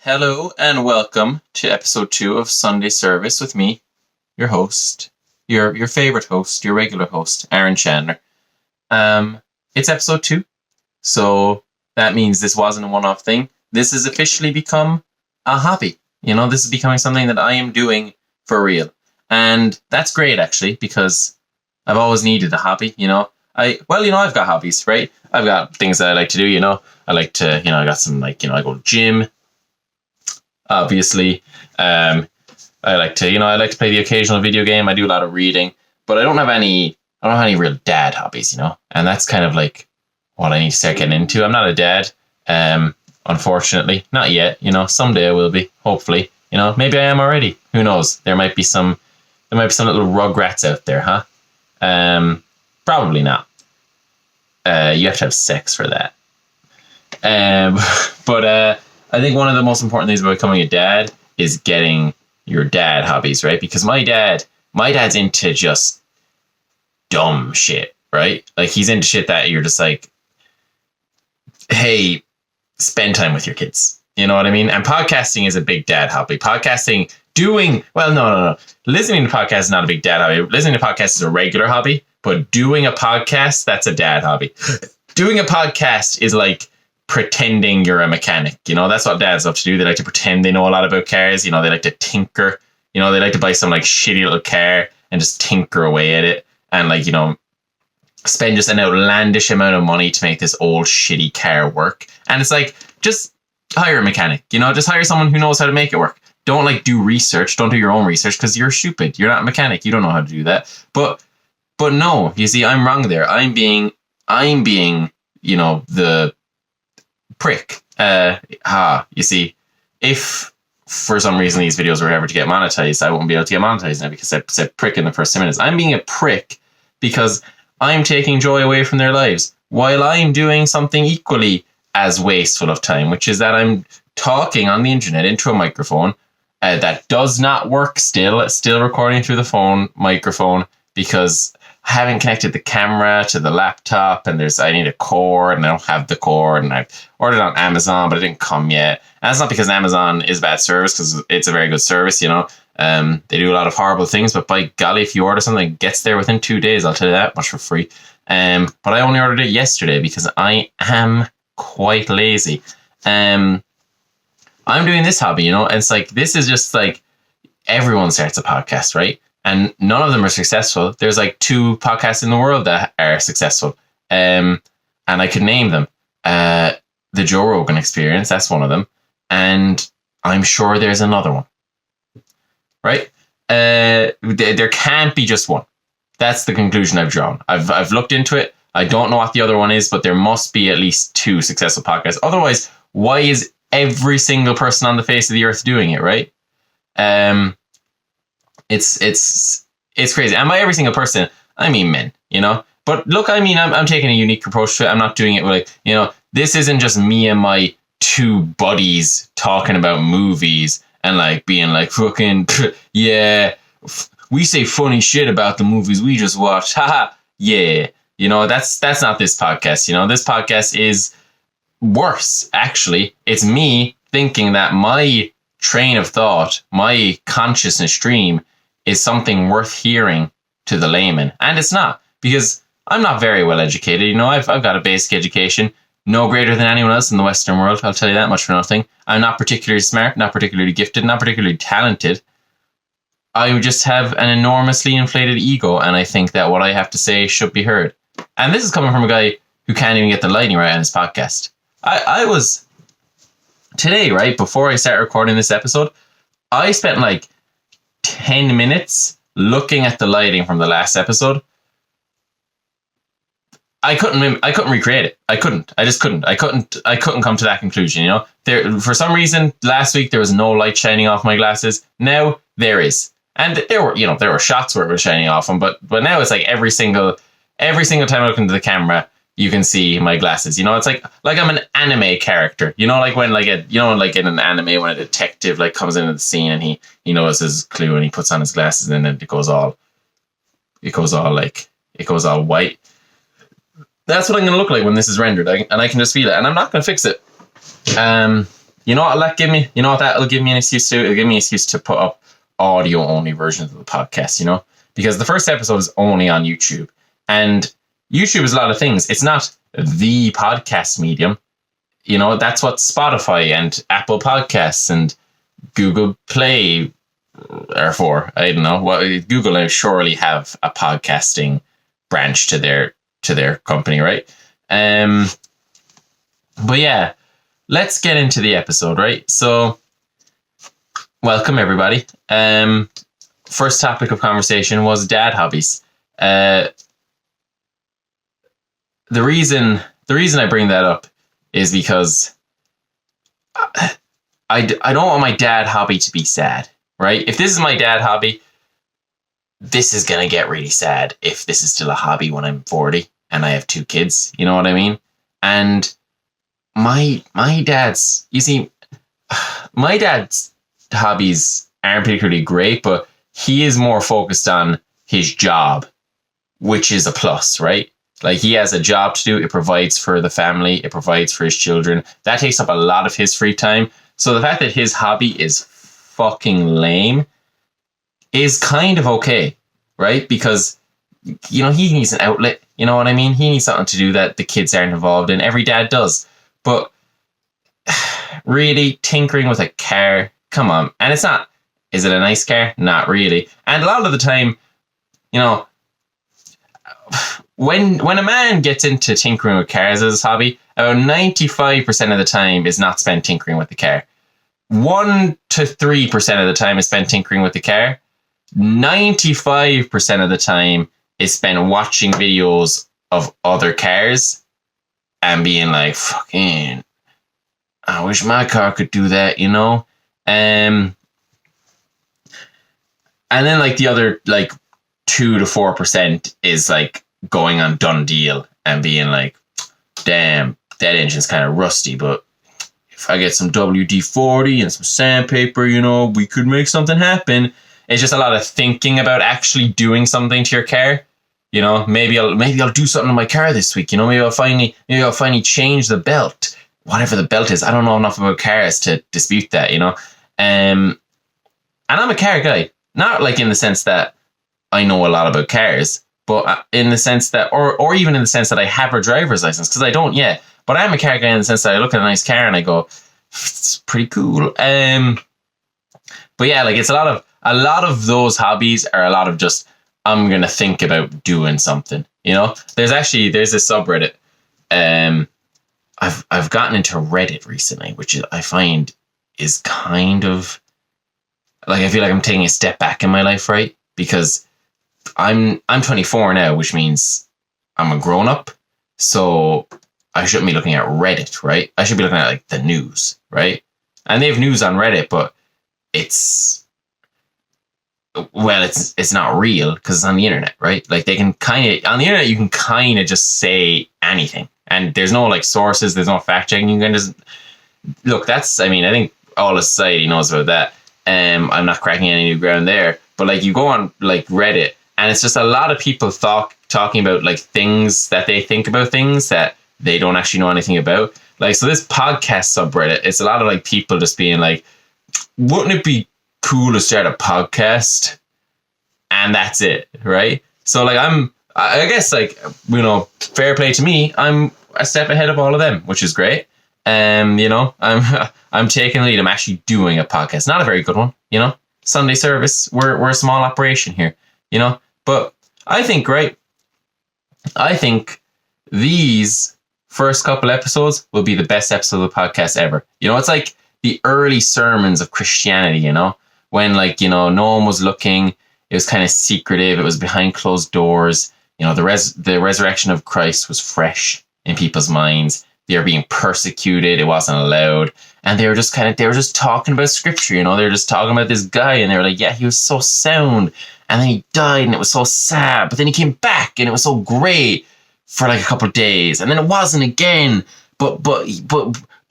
Hello and welcome to episode 2 of Sunday Service with me, your host, your favorite host, your regular host, Aaron Chandler. It's episode 2, so that means this wasn't a one-off thing. This has officially become a hobby. This is becoming something that I am doing for real. And that's great, actually, because I've always needed a hobby, I've got hobbies, right? I've got things that I like to do, I like to, I got some, I go to gym. Obviously, I like to play the occasional video game. I do a lot of reading, but I don't have any real dad hobbies, and that's kind of like what I need to start getting into. I'm not a dad, unfortunately, not yet. Someday I will be. Hopefully, maybe I am already. Who knows? There might be some little rugrats out there, huh? Probably not. You have to have sex for that. But I think one of the most important things about becoming a dad is getting your dad hobbies, right? Because my dad's into just dumb shit, right? Like, he's into shit that you're just like, hey, spend time with your kids. You know what I mean? And podcasting is a big dad hobby. Listening to podcasts is not a big dad hobby. Listening to podcasts is a regular hobby, but doing a podcast, that's a dad hobby. Doing a podcast is like pretending you're a mechanic. That's what dads love to do. They like to pretend they know a lot about cars. They like to tinker. They like to buy some like shitty little car and just tinker away at it and spend just an outlandish amount of money to make this old shitty car work. And it's like, just hire a mechanic, just hire someone who knows how to make it work. Don't do research. Don't do your own research because you're stupid. You're not a mechanic. You don't know how to do that. But no, you see, I'm wrong there. I'm being, the prick. You see, if for some reason these videos were ever to get monetized, I won't be able to get monetized now because I said prick in the first 10 minutes. I'm being a prick because I'm taking joy away from their lives while I'm doing something equally as wasteful of time, which is that I'm talking on the internet into a microphone that does not work still recording through the phone microphone because I haven't connected the camera to the laptop and I need a cord and I don't have the cord, and I've ordered on Amazon, but it didn't come yet. And that's not because Amazon is bad service, because it's a very good service, They do a lot of horrible things, but by golly, if you order something, it gets there within 2 days. I'll tell you that much for free. But I only ordered it yesterday because I am quite lazy. I'm doing this hobby, and it's like, this is just like, everyone starts a podcast, right? And none of them are successful. There's like 2 podcasts in the world that are successful. And I could name them. The Joe Rogan Experience, that's one of them. And I'm sure there's another one. Right? There can't be just one. That's the conclusion I've drawn. I've looked into it. I don't know what the other one is, but there must be at least 2 successful podcasts. Otherwise, why is every single person on the face of the earth doing it, right? It's crazy. And by every single person, I mean men, But look, I'm taking a unique approach to it. I'm not doing it with this isn't just me and my 2 buddies talking about movies and being like, fucking, yeah, we say funny shit about the movies we just watched. Haha, yeah. That's not this podcast. This podcast is worse, actually. It's me thinking that my train of thought, my consciousness stream is something worth hearing to the layman. And it's not, because I'm not very well educated. I've got a basic education, no greater than anyone else in the Western world. I'll tell you that much for nothing. I'm not particularly smart, not particularly gifted, not particularly talented. I just have an enormously inflated ego, and I think that what I have to say should be heard. And this is coming from a guy who can't even get the lighting right on his podcast. I was, today, right, before I started recording this episode, I spent 10 minutes looking at the lighting from the last episode. I couldn't recreate it. I just couldn't. I couldn't come to that conclusion, There, for some reason, last week there was no light shining off my glasses. Now there is. And there were shots where it was shining off them, but now it's like every single time I look into the camera, you can see my glasses. It's like I'm an anime character. When in an anime when a detective comes into the scene and he knows his clue and he puts on his glasses and then it goes all white. That's what I'm gonna look like when this is rendered, and I can just feel it, and I'm not gonna fix it. You know what that give me? You know what that'll give me an excuse to? It'll give me an excuse to put up audio only versions of the podcast, you know? Because the first episode is only on YouTube. And YouTube is a lot of things. It's not the podcast medium. You know, that's what Spotify and Apple Podcasts and Google Play are for. I don't know. Well, Google will surely have a podcasting branch to their company, right? But yeah, let's get into the episode, right? So, welcome everybody. First topic of conversation was dad hobbies. The reason I bring that up is because I don't want my dad hobby to be sad, right? If this is my dad hobby, this is gonna get really sad if this is still a hobby when I'm 40 and I have 2 kids. You know what I mean? And my dad's hobbies aren't particularly great, but he is more focused on his job, which is a plus, right? Like, he has a job to do. It provides for the family. It provides for his children. That takes up a lot of his free time. So the fact that his hobby is fucking lame is kind of okay, right? Because, you know, he needs an outlet. You know what I mean? He needs something to do that the kids aren't involved in. Every dad does. But really, tinkering with a car, come on. And it's not, is it a nice car? Not really. And a lot of the time, you know, when a man gets into tinkering with cars as his hobby, about 95% of the time is not spent tinkering with the car. 1 to 3% of the time is spent tinkering with the car. 95% of the time is spent watching videos of other cars and being like, fucking, I wish my car could do that, you know? And then like the other like 2 to 4% is like going on Done Deal and being like, damn, that engine's kind of rusty, but if I get some WD-40 and some sandpaper, you know, we could make something happen. It's just a lot of thinking about actually doing something to your car. You know, maybe I'll do something to my car this week. You know, maybe I'll finally change the belt, whatever the belt is. I don't know enough about cars to dispute that, you know. And I'm a car guy, not like in the sense that I know a lot about cars, but in the sense that, or even in the sense that I have a driver's license, because I don't yet. But I'm a car guy in the sense that I look at a nice car and I go, it's pretty cool. But yeah, like, it's a lot of those hobbies are a lot of just, I'm gonna think about doing something. You know, there's this subreddit. I've gotten into Reddit recently, which I find is kind of like, I feel like I'm taking a step back in my life, right? Because I'm 24 now, which means I'm a grown up. So I shouldn't be looking at Reddit, right? I should be looking at like the news, right? And they have news on Reddit, but it's not real because it's on the internet, right? Like, they can kind of, on the internet, you can kind of just say anything, and there's no like sources, there's no fact checking. You can just look. I think all of society knows about that. I'm not cracking any new ground there, but like, you go on like Reddit, and it's just a lot of people talking about like things that they think about things that they don't actually know anything about. Like, so this podcast subreddit, it's a lot of like people just being like, wouldn't it be cool to start a podcast? And that's it, right? So like, I guess, like, you know, fair play to me, I'm a step ahead of all of them, which is great. You know, I'm taking the lead. I'm actually doing a podcast, not a very good one, you know, Sunday service. We're a small operation here, you know, but I think these first couple episodes will be the best episode of the podcast ever. You know, it's like the early sermons of Christianity, you know, when, like, you know, no one was looking. It was kind of secretive. It was behind closed doors. You know, the resurrection of Christ was fresh in people's minds. They were being persecuted. It wasn't allowed. And they were just talking about scripture, you know, they were just talking about this guy, and they were like, yeah, he was so sound. And then he died, and it was so sad. But then he came back, and it was so great for like a couple of days. And then it wasn't again. But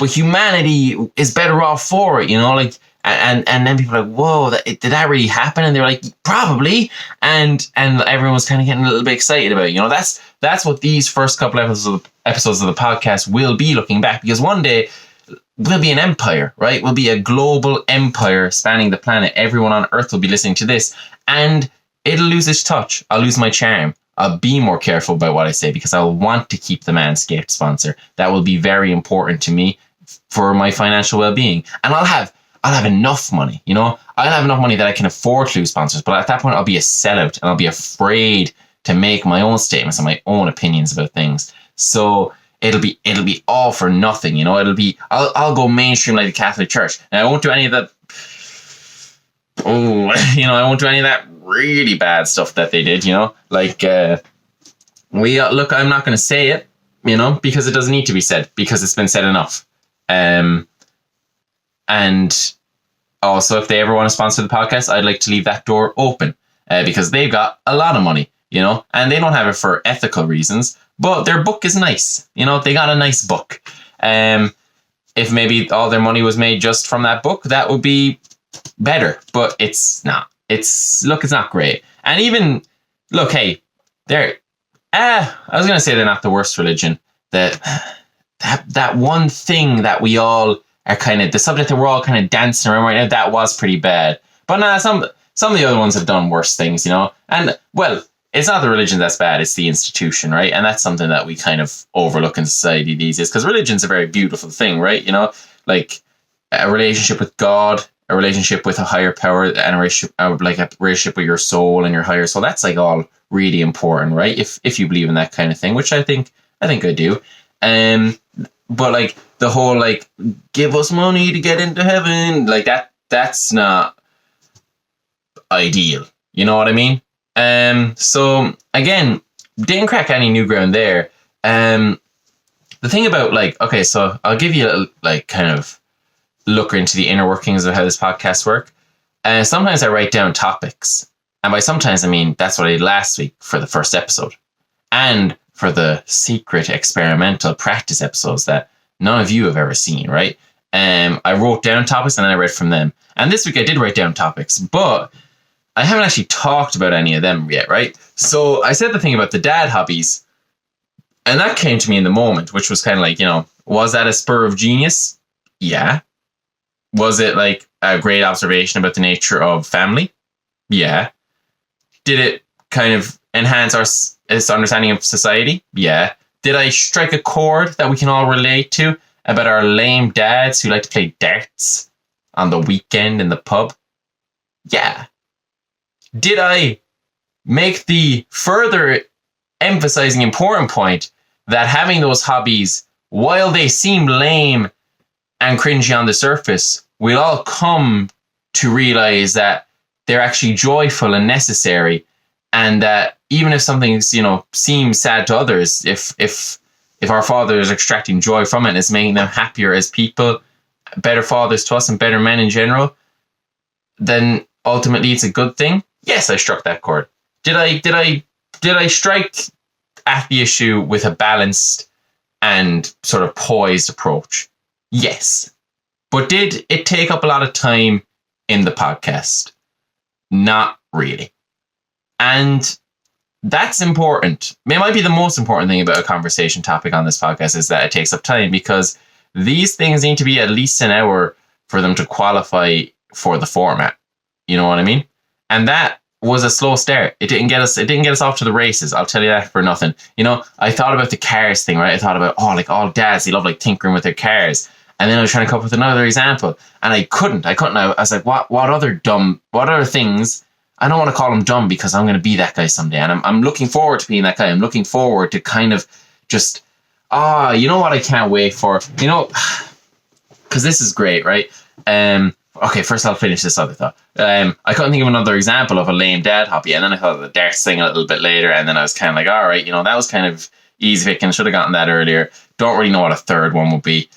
humanity is better off for it, you know, like, and then people are like, whoa, did that really happen? And they were like, probably. And everyone was kind of getting a little bit excited about it. You know, that's what these first couple episodes of the podcast will be looking back, because one day we'll be an empire, right? We'll be a global empire spanning the planet. Everyone on Earth will be listening to this, and it'll lose its touch. I'll lose my charm. I'll be more careful about what I say because I'll want to keep the Manscaped sponsor. That will be very important to me for my financial well-being. And I'll have enough money, you know? I'll have enough money that I can afford to lose sponsors. But at that point, I'll be a sellout and I'll be afraid to make my own statements and my own opinions about things. So it'll be all for nothing, you know? I'll go mainstream like the Catholic Church. And I won't do any of that. I won't do any of that really bad stuff that they did, you know? Like, look, I'm not going to say it, you know, because it doesn't need to be said, because it's been said enough. And also, if they ever want to sponsor the podcast, I'd like to leave that door open, because they've got a lot of money, you know, and they don't have it for ethical reasons, but their book is nice. You know, they got a nice book. If maybe all their money was made just from that book, that would be better, but it's not. It's not great. And even, look, hey, I was going to say they're not the worst religion. That one thing that we all are kind of, the subject that we're all kind of dancing around right now, that was pretty bad. But nah, some of the other ones have done worse things, you know? And, well, it's not the religion that's bad, it's the institution, right? And that's something that we kind of overlook in society these days, because religion's a very beautiful thing, right? You know, like a relationship with God, a relationship with a higher power, and a relationship with your soul and your higher soul. That's like all really important, right? If you believe in that kind of thing, which I think I do. But like the whole like give us money to get into heaven, like that's not ideal. You know what I mean? So again, didn't crack any new ground there. The thing about like, okay, so I'll give you a like kind of look into the inner workings of how this podcast work. And sometimes I write down topics. And by sometimes, I mean, that's what I did last week for the first episode. And for the secret experimental practice episodes that none of you have ever seen, right? I wrote down topics and then I read from them. And this week I did write down topics, but I haven't actually talked about any of them yet, right? So I said the thing about the dad hobbies, and that came to me in the moment, which was kind of like, you know, was that a spur of genius? Yeah. Was it like a great observation about the nature of family? Yeah. Did it kind of enhance our understanding of society? Yeah. Did I strike a chord that we can all relate to about our lame dads who like to play darts on the weekend in the pub? Yeah. Did I make the further emphasizing important point that having those hobbies, while they seem lame and cringy on the surface, we'll all come to realize that they're actually joyful and necessary, and that even if something's, you know, seems sad to others, if our Father is extracting joy from it and is making them happier as people, better fathers to us and better men in general, then ultimately it's a good thing. Yes, I struck that chord. Did I strike at the issue with a balanced and sort of poised approach? Yes. But did it take up a lot of time in the podcast? Not really. And that's important. It might be the most important thing about a conversation topic on this podcast is that it takes up time, because these things need to be at least an hour for them to qualify for the format. You know what I mean? And that was a slow start. It didn't get us off to the races. I'll tell you that for nothing. You know, I thought about the cars thing, right? I thought about, like all dads, they love like tinkering with their cars. And then I was trying to come up with another example, and I couldn't. I was like, what other things? I don't want to call them dumb because I'm going to be that guy someday. And I'm looking forward to being that guy. I'm looking forward to kind of just, you know what I can't wait for? You know, because this is great, right? Okay, first I'll finish this other thought. I couldn't think of another example of a lame dad hobby. And then I thought of the darts thing a little bit later. And then I was kind of like, all right, you know, that was kind of easy picking. Should have gotten that earlier. Don't really know what a third one would be.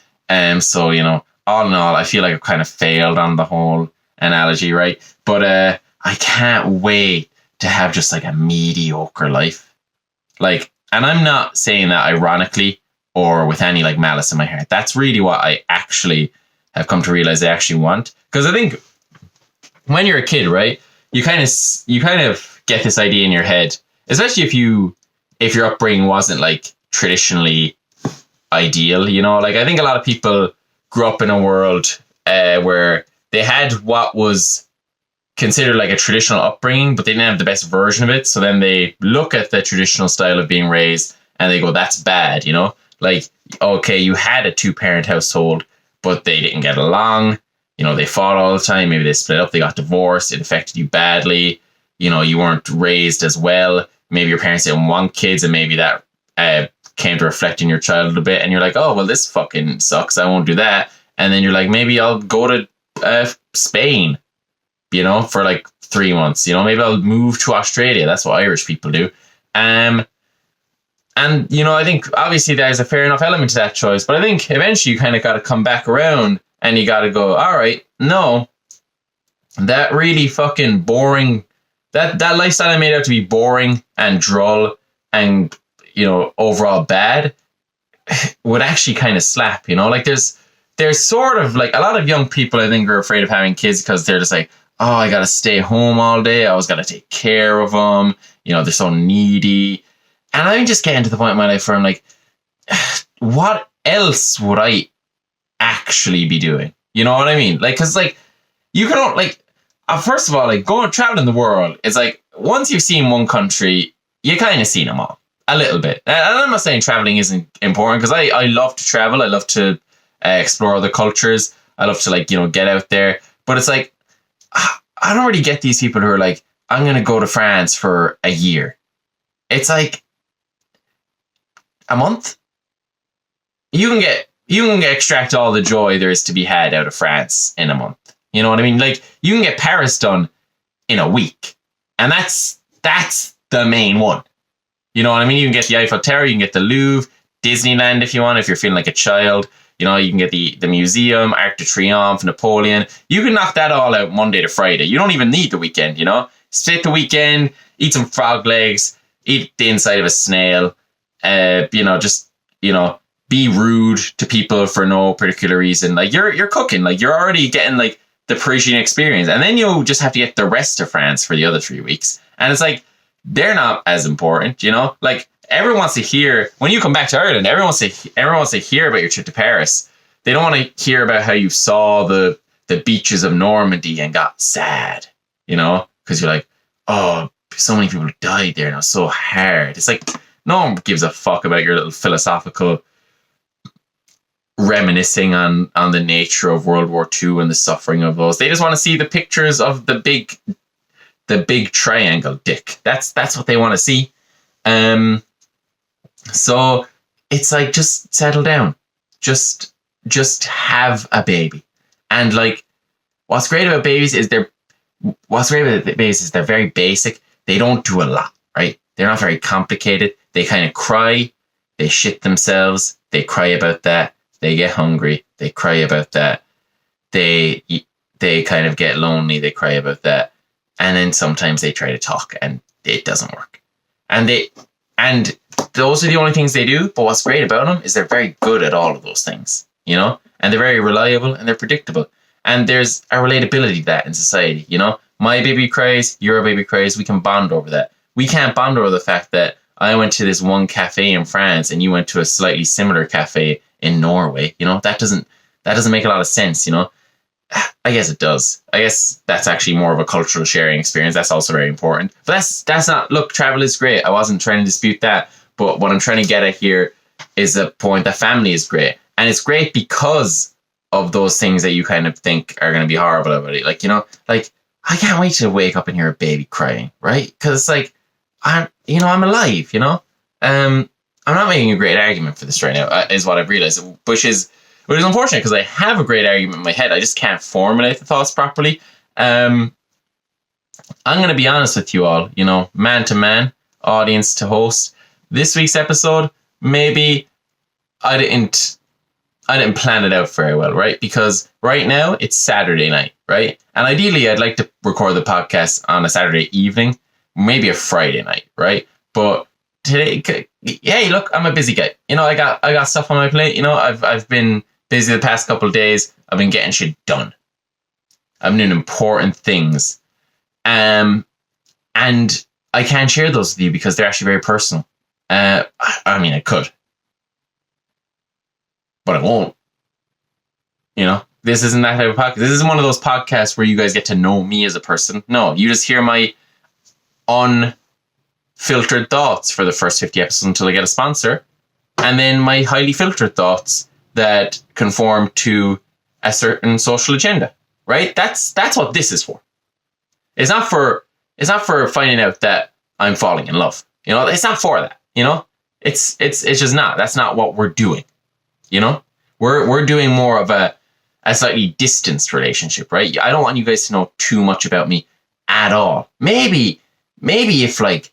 So, you know, all in all, I feel like I've kind of failed on the whole analogy, right? But I can't wait to have just like a mediocre life. Like, and I'm not saying that ironically or with any like malice in my heart. That's really what I actually have come to realize I actually want. Because I think when you're a kid, right, you kind of get this idea in your head, especially if your upbringing wasn't like traditionally ideal, you know, like I think a lot of people grew up in a world where they had what was considered like a traditional upbringing, but they didn't have the best version of it. So then they look at the traditional style of being raised and they go, that's bad, you know? Like, okay, you had a 2-parent household, but they didn't get along. You know, they fought all the time. Maybe they split up, they got divorced. It affected you badly. You know, you weren't raised as well. Maybe your parents didn't want kids, and maybe that came to reflect in your child a little bit. And you're like, oh, well, this fucking sucks. I won't do that. And then you're like, maybe I'll go to Spain, you know, for like 3 months. You know, maybe I'll move to Australia. That's what Irish people do. And, you know, I think obviously there's a fair enough element to that choice. But I think eventually you kind of got to come back around and you got to go, all right, no, that really fucking boring, that lifestyle I made out to be boring and droll and, you know, overall bad would actually kind of slap, you know? Like there's sort of like a lot of young people I think are afraid of having kids because they're just like, oh, I got to stay home all day. I always got to take care of them. You know, they're so needy. And I'm just getting to the point in my life where I'm like, what else would I actually be doing? You know what I mean? Like, cause like you can like, first of all, like going traveling the world, it's like once you've seen one country, you kind of seen them all a little bit. And I'm not saying traveling isn't important because I love to travel. I love to explore other cultures. I love to like, you know, get out there. But it's like, I don't really get these people who are like, I'm going to go to France for a year. It's like a month. You can extract all the joy there is to be had out of France in a month. You know what I mean? Like you can get Paris done in a week. And that's the main one. You know what I mean? You can get the Eiffel Tower, you can get the Louvre, Disneyland if you want, if you're feeling like a child. You know, you can get the museum, Arc de Triomphe, Napoleon. You can knock that all out Monday to Friday. You don't even need the weekend, you know? Split the weekend, eat some frog legs, eat the inside of a snail, you know, just, you know, be rude to people for no particular reason. Like you're cooking, like you're already getting like the Parisian experience. And then you just have to get the rest of France for the other 3 weeks. And it's like, they're not as important, you know? Like everyone wants to hear, when you come back to Ireland, everyone wants to hear about your trip to Paris. They don't want to hear about how you saw the beaches of Normandy and got sad, you know? Because you're like, oh, so many people died there and it was so hard. It's like, no one gives a fuck about your little philosophical reminiscing on the nature of World War II and the suffering of those. They just want to see the pictures of the big triangle dick. That's what they want to see. So it's like, just settle down. Just have a baby. And like, what's great about babies is they're very basic. They don't do a lot, right? They're not very complicated. They kind of cry. They shit themselves. They cry about that. They get hungry. They cry about that. They kind of get lonely. They cry about that. And then sometimes they try to talk and it doesn't work. And those are the only things they do. But what's great about them is they're very good at all of those things, you know, and they're very reliable and they're predictable. And there's a relatability to that in society, you know, my baby cries, your baby cries. We can bond over that. We can't bond over the fact that I went to this one cafe in France and you went to a slightly similar cafe in Norway. You know, that doesn't make a lot of sense, you know. I guess it does. I guess that's actually more of a cultural sharing experience. That's also very important. But that's not, look, travel is great. I wasn't trying to dispute that. But what I'm trying to get at here is the point that family is great. And it's great because of those things that you kind of think are going to be horrible about it. Like, you know, like, I can't wait to wake up and hear a baby crying, right? Because it's like, I'm alive, you know? I'm not making a great argument for this right now, is what I've realized, which is unfortunate because I have a great argument in my head. I just can't formulate the thoughts properly. I'm going to be honest with you all, you know, man to man, audience to host. This week's episode, maybe I didn't plan it out very well, right? Because right now it's Saturday night, right? And ideally I'd like to record the podcast on a Saturday evening, maybe a Friday night, right? But today, hey, look, I'm a busy guy. You know, I got stuff on my plate. You know, I've been busy the past couple of days. I've been getting shit done. I'm doing important things. And I can't share those with you because they're actually very personal. I mean, I could, but I won't. You know, this isn't that type of podcast. This isn't one of those podcasts where you guys get to know me as a person. No, you just hear my unfiltered thoughts for the first 50 episodes until I get a sponsor. And then my highly filtered thoughts that conform to a certain social agenda, right? That's what this is for. It's not for finding out that I'm falling in love. You know, it's not for that. You know, it's just not. That's not what we're doing. You know, we're doing more of a slightly distanced relationship, right? I don't want you guys to know too much about me at all. Maybe if like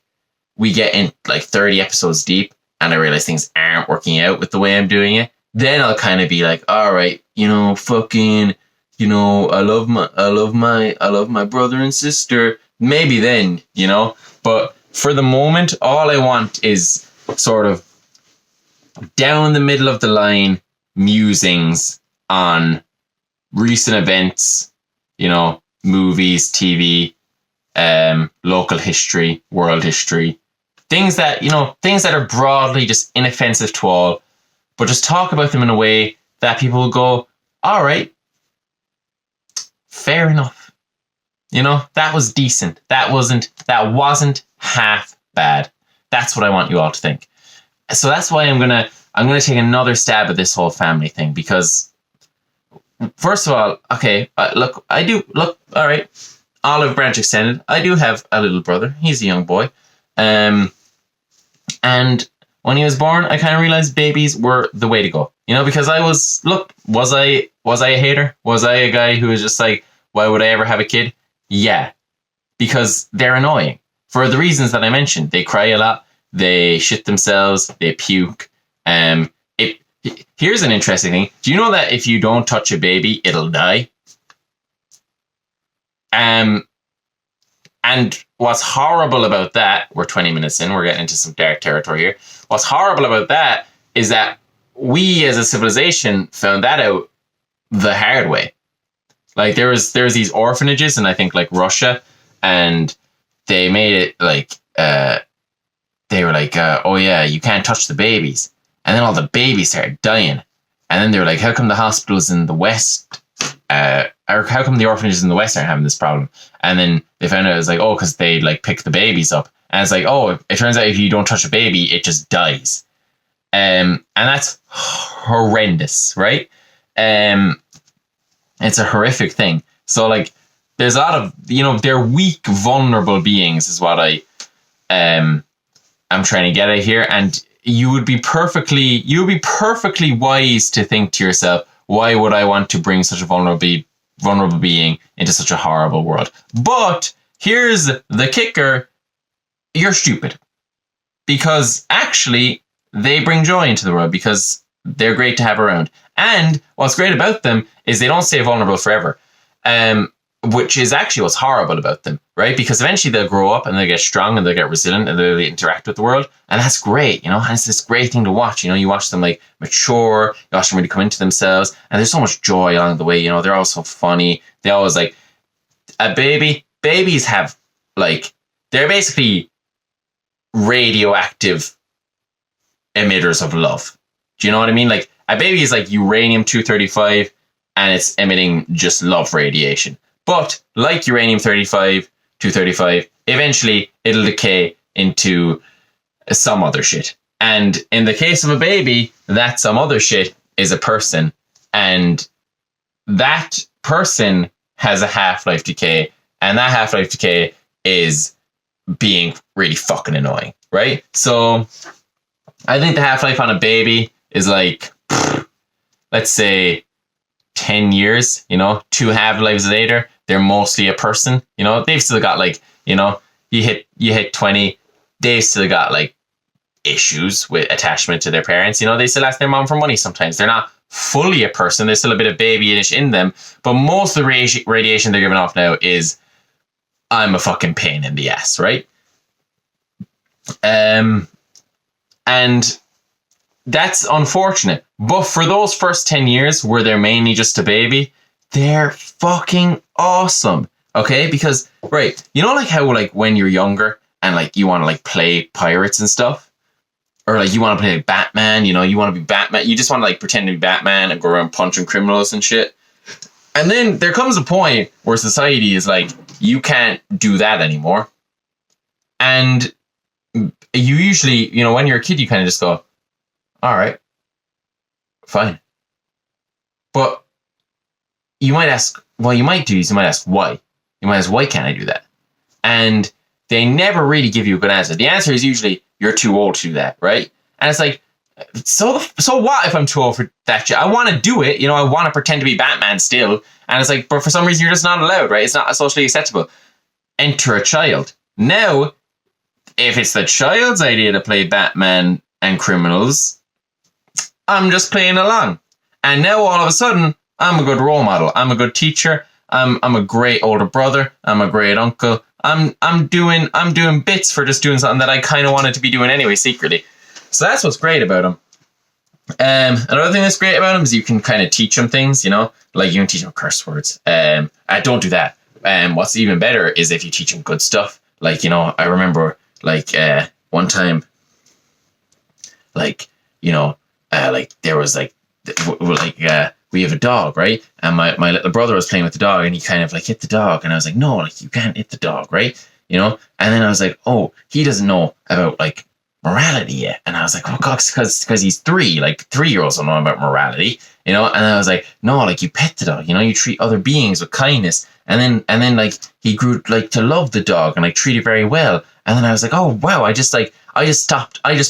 we get in like 30 episodes deep and I realize things aren't working out with the way I'm doing it, then I'll kind of be like, all right, you know, fucking, you know, I love my brother and sister. Maybe then, you know, but for the moment, all I want is sort of down the middle of the line musings on recent events, you know, movies, TV, local history, world history, things that are broadly just inoffensive to all, but just talk about them in a way that people will go, all right, fair enough. You know, that was decent. That wasn't half bad. That's what I want you all to think. So that's why I'm gonna take another stab at this whole family thing, because first of all, okay, all right, olive branch extended. I do have a little brother. He's a young boy, and when he was born, I kind of realized babies were the way to go. You know, because was I a hater? Was I a guy who was just like, why would I ever have a kid? Yeah, because they're annoying for the reasons that I mentioned. They cry a lot. They shit themselves. They puke. Here's an interesting thing. Do you know that if you don't touch a baby, it'll die? And what's horrible about that, we're 20 minutes in, we're getting into some dark territory here. What's horrible about that is that we as a civilization found that out the hard way. Like there was these orphanages in, I think, like Russia, and they made it like they were like, oh yeah, you can't touch the babies, and then all the babies started dying, and then they were like, how come the hospitals in the West, or how come the orphanages in the West aren't having this problem? And then they found out it was like, oh, because they like pick the babies up, and it's like, oh, it turns out if you don't touch a baby, it just dies, and that's horrendous, right? It's a horrific thing. So like, there's a lot of, you know, they're weak, vulnerable beings is what I'm trying to get at here. And you would be perfectly wise to think to yourself, why would I want to bring such a vulnerable being into such a horrible world? But here's the kicker. You're stupid. Because actually, they bring joy into the world because they're great to have around. And what's great about them is they don't stay vulnerable forever, which is actually what's horrible about them, right? Because eventually they'll grow up and they'll get strong and they'll get resilient and they'll interact with the world. And that's great, you know, and it's this great thing to watch. You know, you watch them like mature, you watch them really come into themselves, and there's so much joy along the way. You know, they're all so funny. They always like babies have like, they're basically radioactive emitters of love. Do you know what I mean? Like, a baby is like uranium-235 and it's emitting just love radiation. But like uranium-235, eventually it'll decay into some other shit. And in the case of a baby, that some other shit is a person. And that person has a half-life decay. And that half-life decay is being really fucking annoying, right? So I think the half-life on a baby is like, let's say 10 years, you know, 2 half-lives later, they're mostly a person, you know, they've still got like, you know, you hit 20, they've still got like issues with attachment to their parents, you know, they still ask their mom for money sometimes. They're not fully a person, there's still a bit of babyish in them, but most of the radiation they're giving off now is, I'm a fucking pain in the ass, right? And that's unfortunate. But for those first 10 years where they're mainly just a baby, they're fucking awesome. Okay? Because, right, you know like how like when you're younger and like you want to like play pirates and stuff? or like you want to play like Batman, you know, you want to be Batman. You just want to like pretend to be Batman and go around punching criminals and shit. And then there comes a point where society is like, you can't do that anymore. And you usually, you know, when you're a kid, you kind of just go, all right, fine. But you might ask, well, you might ask why. You might ask, why can't I do that? And they never really give you a good answer. The answer is usually, you're too old to do that, right? And it's like, so what if I'm too old for that shit? I want to do it, you know, I want to pretend to be Batman still. And it's like, but for some reason, you're just not allowed, right? It's not socially acceptable. Enter a child. Now, if it's the child's idea to play Batman and criminals, I'm just playing along. And now all of a sudden, I'm a good role model. I'm a good teacher. I'm a great older brother. I'm a great uncle. I'm doing bits for just doing something that I kind of wanted to be doing anyway, secretly. So that's what's great about him. Another thing that's great about him is you can kind of teach him things, you know, like you can teach him curse words. I don't do that. What's even better is if you teach him good stuff. Like, you know, I remember like one time, like, you know, like there was like we have a dog, right? And my little brother was playing with the dog, and he kind of like hit the dog, and I was like, no, like you can't hit the dog, right? You know. And then I was like, oh, he doesn't know about like morality yet. And I was like, oh god, because he's 3, like 3-year-olds don't know about morality, you know. And I was like, no, like you pet the dog, you know, you treat other beings with kindness. And then like he grew like to love the dog and like treat it very well. And then I was like, oh wow, I just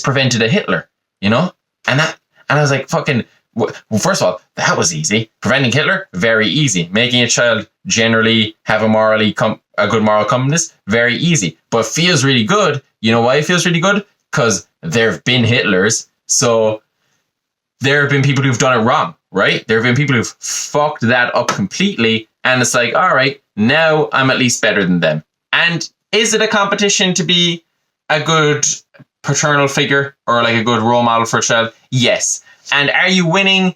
prevented a Hitler, you know. And I was like, fucking. Well, first of all, that was easy. Preventing Hitler, very easy. Making a child generally have a good moral compass, very easy. But it feels really good. You know why it feels really good? Because there have been Hitlers. So there have been people who've done it wrong, right? There have been people who've fucked that up completely. And it's like, all right, now I'm at least better than them. And is it a competition to be a good paternal figure or like a good role model for a child? Yes. And are you winning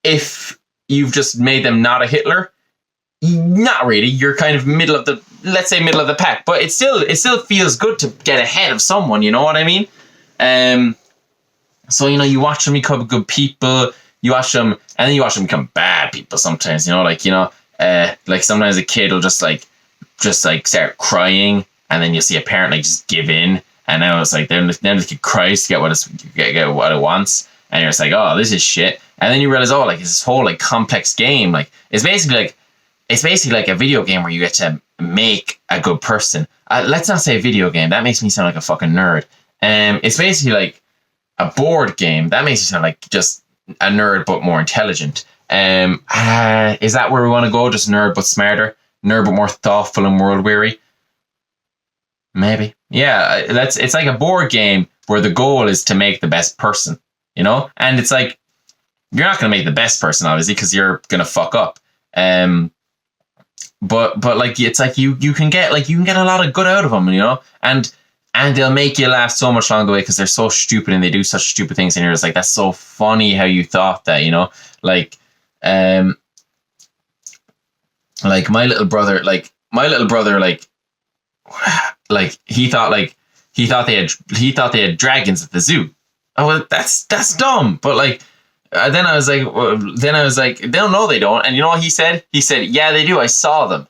if you've just made them not a Hitler? Not really. You're kind of middle of the pack. But it still feels good to get ahead of someone. You know what I mean? So, you know, you watch them become good people. You watch them, and then you watch them become bad people sometimes. You know, like, you know, like sometimes a kid will just start crying, and then you'll see a parent like just give in, and now it's like then the kid cries to get what it wants. And you're just like, oh, this is shit. And then you realize, oh, like it's this whole like complex game. Like it's basically like a video game where you get to make a good person. Let's not say video game. That makes me sound like a fucking nerd. It's basically like a board game. That makes you sound like just a nerd but more intelligent. Is that where we want to go? Just nerd but smarter, nerd but more thoughtful and world weary. Maybe, yeah. It's like a board game where the goal is to make the best person. You know, and it's like you're not going to make the best person, obviously, because you're going to fuck up. But like it's like you can get a lot of good out of them, you know, and they'll make you laugh so much along the way because they're so stupid and they do such stupid things, and you're just like, that's so funny how you thought that, you know, like my little brother, like he thought they had dragons at the zoo. Oh, well, that's dumb. But like, then I was like, they don't know they don't. And you know what he said? He said, yeah, they do. I saw them.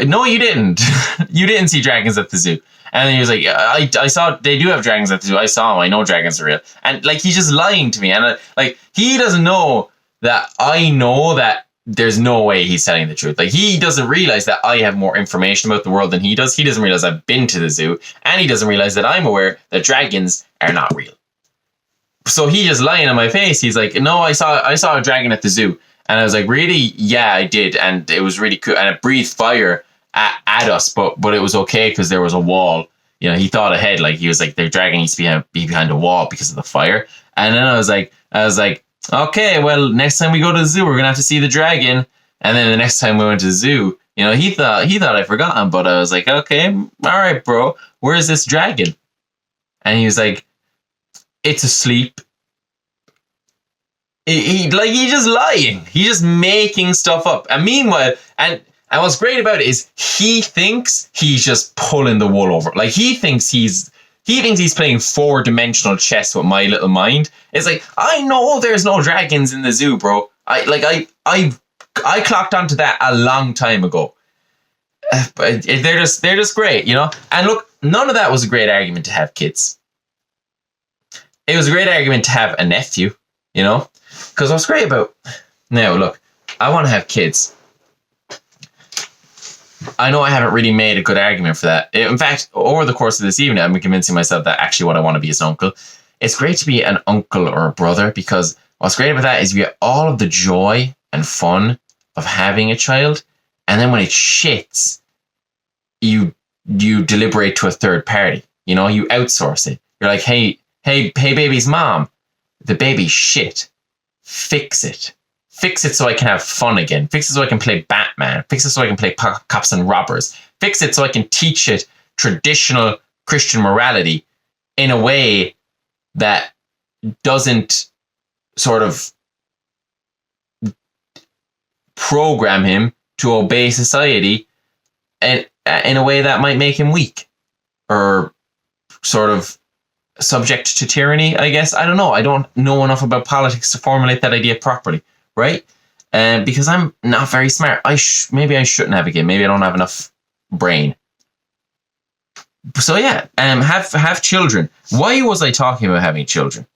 No, you didn't. You didn't see dragons at the zoo. And then he was like, I saw, they do have dragons at the zoo. I saw them. I know dragons are real. And like, he's just lying to me. And like, he doesn't know that I know that there's no way he's telling the truth. Like, he doesn't realize that I have more information about the world than he does. He doesn't realize I've been to the zoo, and he doesn't realize that I'm aware that dragons are not real. So he just lying in my face. He's like, no, I saw a dragon at the zoo. And I was like, really? Yeah, I did. And it was really cool. And it breathed fire at us, but it was okay because there was a wall. You know, he thought ahead. Like, he was like, the dragon needs to be behind a wall because of the fire. And then I was like, okay, well, next time we go to the zoo, we're gonna have to see the dragon. And then the next time we went to the zoo, you know, he thought I'd forgotten, but I was like, okay, all right, bro, where's this dragon? And he was like, it's asleep. He's just lying. He's just making stuff up. And meanwhile, and what's great about it is he thinks he's just pulling the wool over. Like, he thinks he's he thinks he's playing 4-dimensional chess with my little mind. It's like, I know there's no dragons in the zoo, bro. I clocked onto that a long time ago. But they're just great, you know? And look, none of that was a great argument to have kids. It was a great argument to have a nephew, you know? Because what's great about... Now, look, I want to have kids. I know I haven't really made a good argument for that. In fact, over the course of this evening, I've been convincing myself that actually what I want to be is an uncle. It's great to be an uncle or a brother, because what's great about that is you get all of the joy and fun of having a child, and then when it shits, you deliberate to a third party. You know, you outsource it. You're like, hey, baby's mom, the baby's shit. Fix it. Fix it so I can have fun again. Fix it so I can play Batman. Fix it so I can play cops and robbers. Fix it so I can teach it traditional Christian morality in a way that doesn't sort of program him to obey society and in a way that might make him weak or sort of subject to tyranny, I guess. I don't know. I don't know enough about politics to formulate that idea properly, right? Because I'm not very smart. Maybe I shouldn't have a kid. Maybe I don't have enough brain. So yeah, have children. Why was I talking about having children?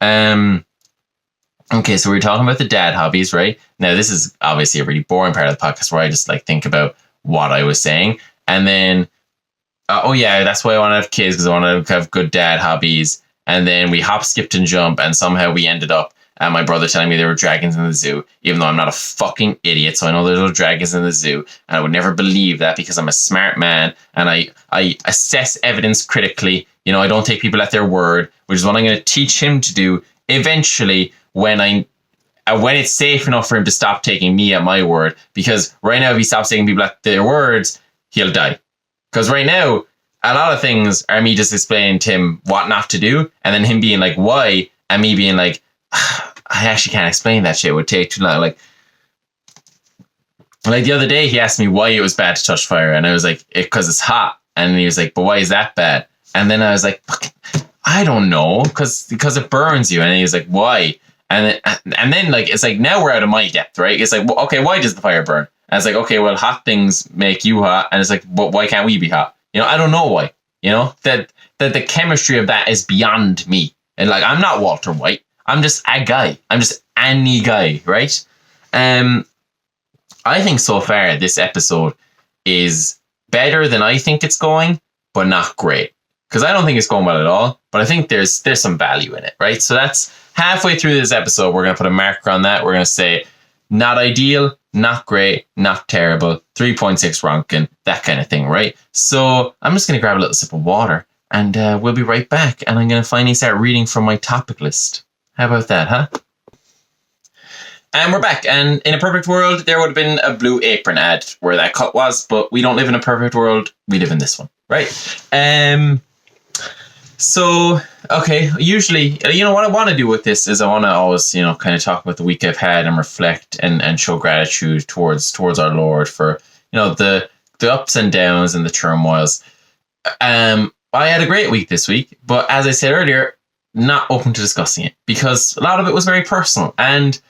Okay, so we're talking about the dad hobbies, right? Now, this is obviously a really boring part of the podcast where I just like think about what I was saying. And then, oh yeah, that's why I want to have kids, because I want to have good dad hobbies. And then we hop, skipped, and jump, and somehow we ended up at my brother telling me there were dragons in the zoo, even though I'm not a fucking idiot. So I know there's no dragons in the zoo. And I would never believe that because I'm a smart man and I assess evidence critically. You know, I don't take people at their word, which is what I'm going to teach him to do eventually when it's safe enough for him to stop taking me at my word. Because right now, if he stops taking people at their words, he'll die. Because right now, a lot of things are me just explaining to him what not to do, and then him being like, why? And me being like, I actually can't explain that shit. It would take too long. Like the other day, he asked me why it was bad to touch fire. And I was like, because it's hot. And he was like, but why is that bad? And then I was like, I don't know, because it burns you. And he was like, why? And then like, it's like, now we're out of my depth, right? It's like, well, okay, why does the fire burn? And it's like, okay, well, hot things make you hot. And it's like, but why can't we be hot? You know, I don't know why. You know, that the chemistry of that is beyond me. And like, I'm not Walter White. I'm just a guy. I'm just any guy, right? I think so far this episode is better than I think it's going, but not great. Because I don't think it's going well at all, but I think there's some value in it, right? So that's halfway through this episode. We're going to put a marker on that. We're going to say not ideal, not great, not terrible, 3.6 Ronkin, that kind of thing, right? So I'm just going to grab a little sip of water and we'll be right back. And I'm going to finally start reading from my topic list. How about that, huh? And we're back. And in a perfect world, there would have been a Blue Apron ad where that cut was, but we don't live in a perfect world. We live in this one, right? So, okay, usually, you know, what I want to do with this is I want to always, you know, kind of talk about the week I've had and reflect and show gratitude towards our Lord for, you know, the ups and downs and the turmoils. I had a great week this week, but as I said earlier, not open to discussing it because a lot of it was very personal. And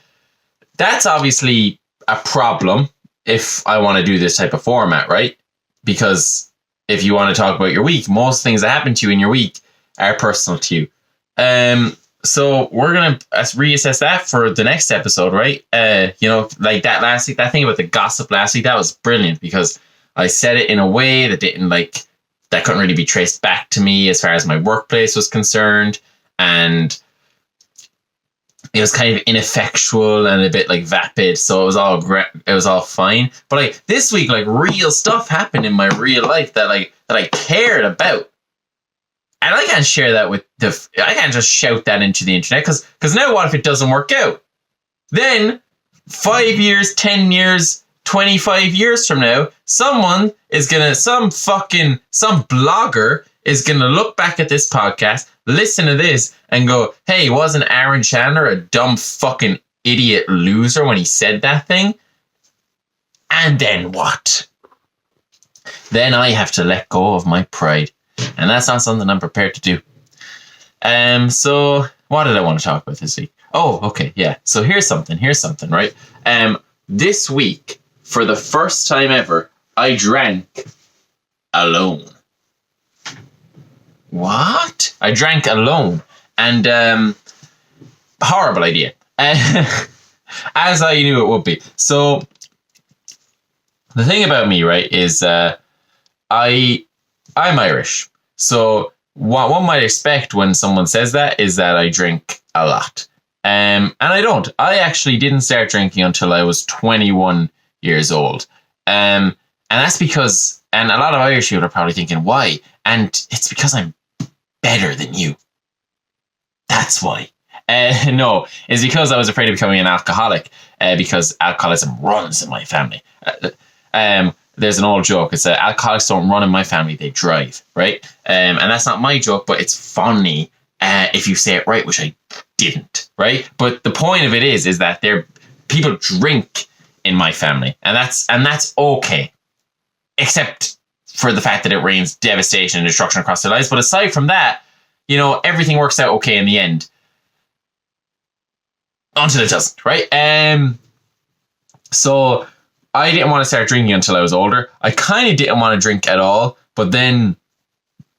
that's obviously a problem if I want to do this type of format, right? Because if you want to talk about your week, most things that happen to you in your week are personal to you. So we're going to reassess that for the next episode, right? You know, like that last week, that thing about the gossip last week, that was brilliant because I said it in a way that that couldn't really be traced back to me as far as my workplace was concerned. And it was kind of ineffectual and a bit like vapid. So it was all fine. But like this week, like real stuff happened in my real life that I cared about. And I can't share that I can't just shout that into the internet because now what if it doesn't work out? Then 5 years, 10 years, 25 years from now, some blogger is going to look back at this podcast, listen to this and go, hey, wasn't Aaron Chandler a dumb fucking idiot loser when he said that thing? And then what? Then I have to let go of my pride. And that's not something I'm prepared to do. So what did I want to talk about this week? Oh, okay, yeah. So here's something, right? This week, for the first time ever, I drank alone. What? I drank alone. And horrible idea. As I knew it would be. So the thing about me, right, is I'm Irish. So what one might expect when someone says that is that I drink a lot. And I don't. I actually didn't start drinking until I was 21 years old. And that's because, and a lot of Irish people are probably thinking, why? And it's because I'm better than you. That's why. No, it's because I was afraid of becoming an alcoholic, because alcoholism runs in my family. There's an old joke. It's that alcoholics don't run in my family, they drive, right? And that's not my joke, but it's funny if you say it right, which I didn't, right? But the point of it is that people drink in my family, and that's okay, except for the fact that it rains devastation and destruction across their lives. But aside from that, everything works out okay in the end. Until it doesn't, right? So I didn't want to start drinking until I was older. I kind of didn't want to drink at all, but then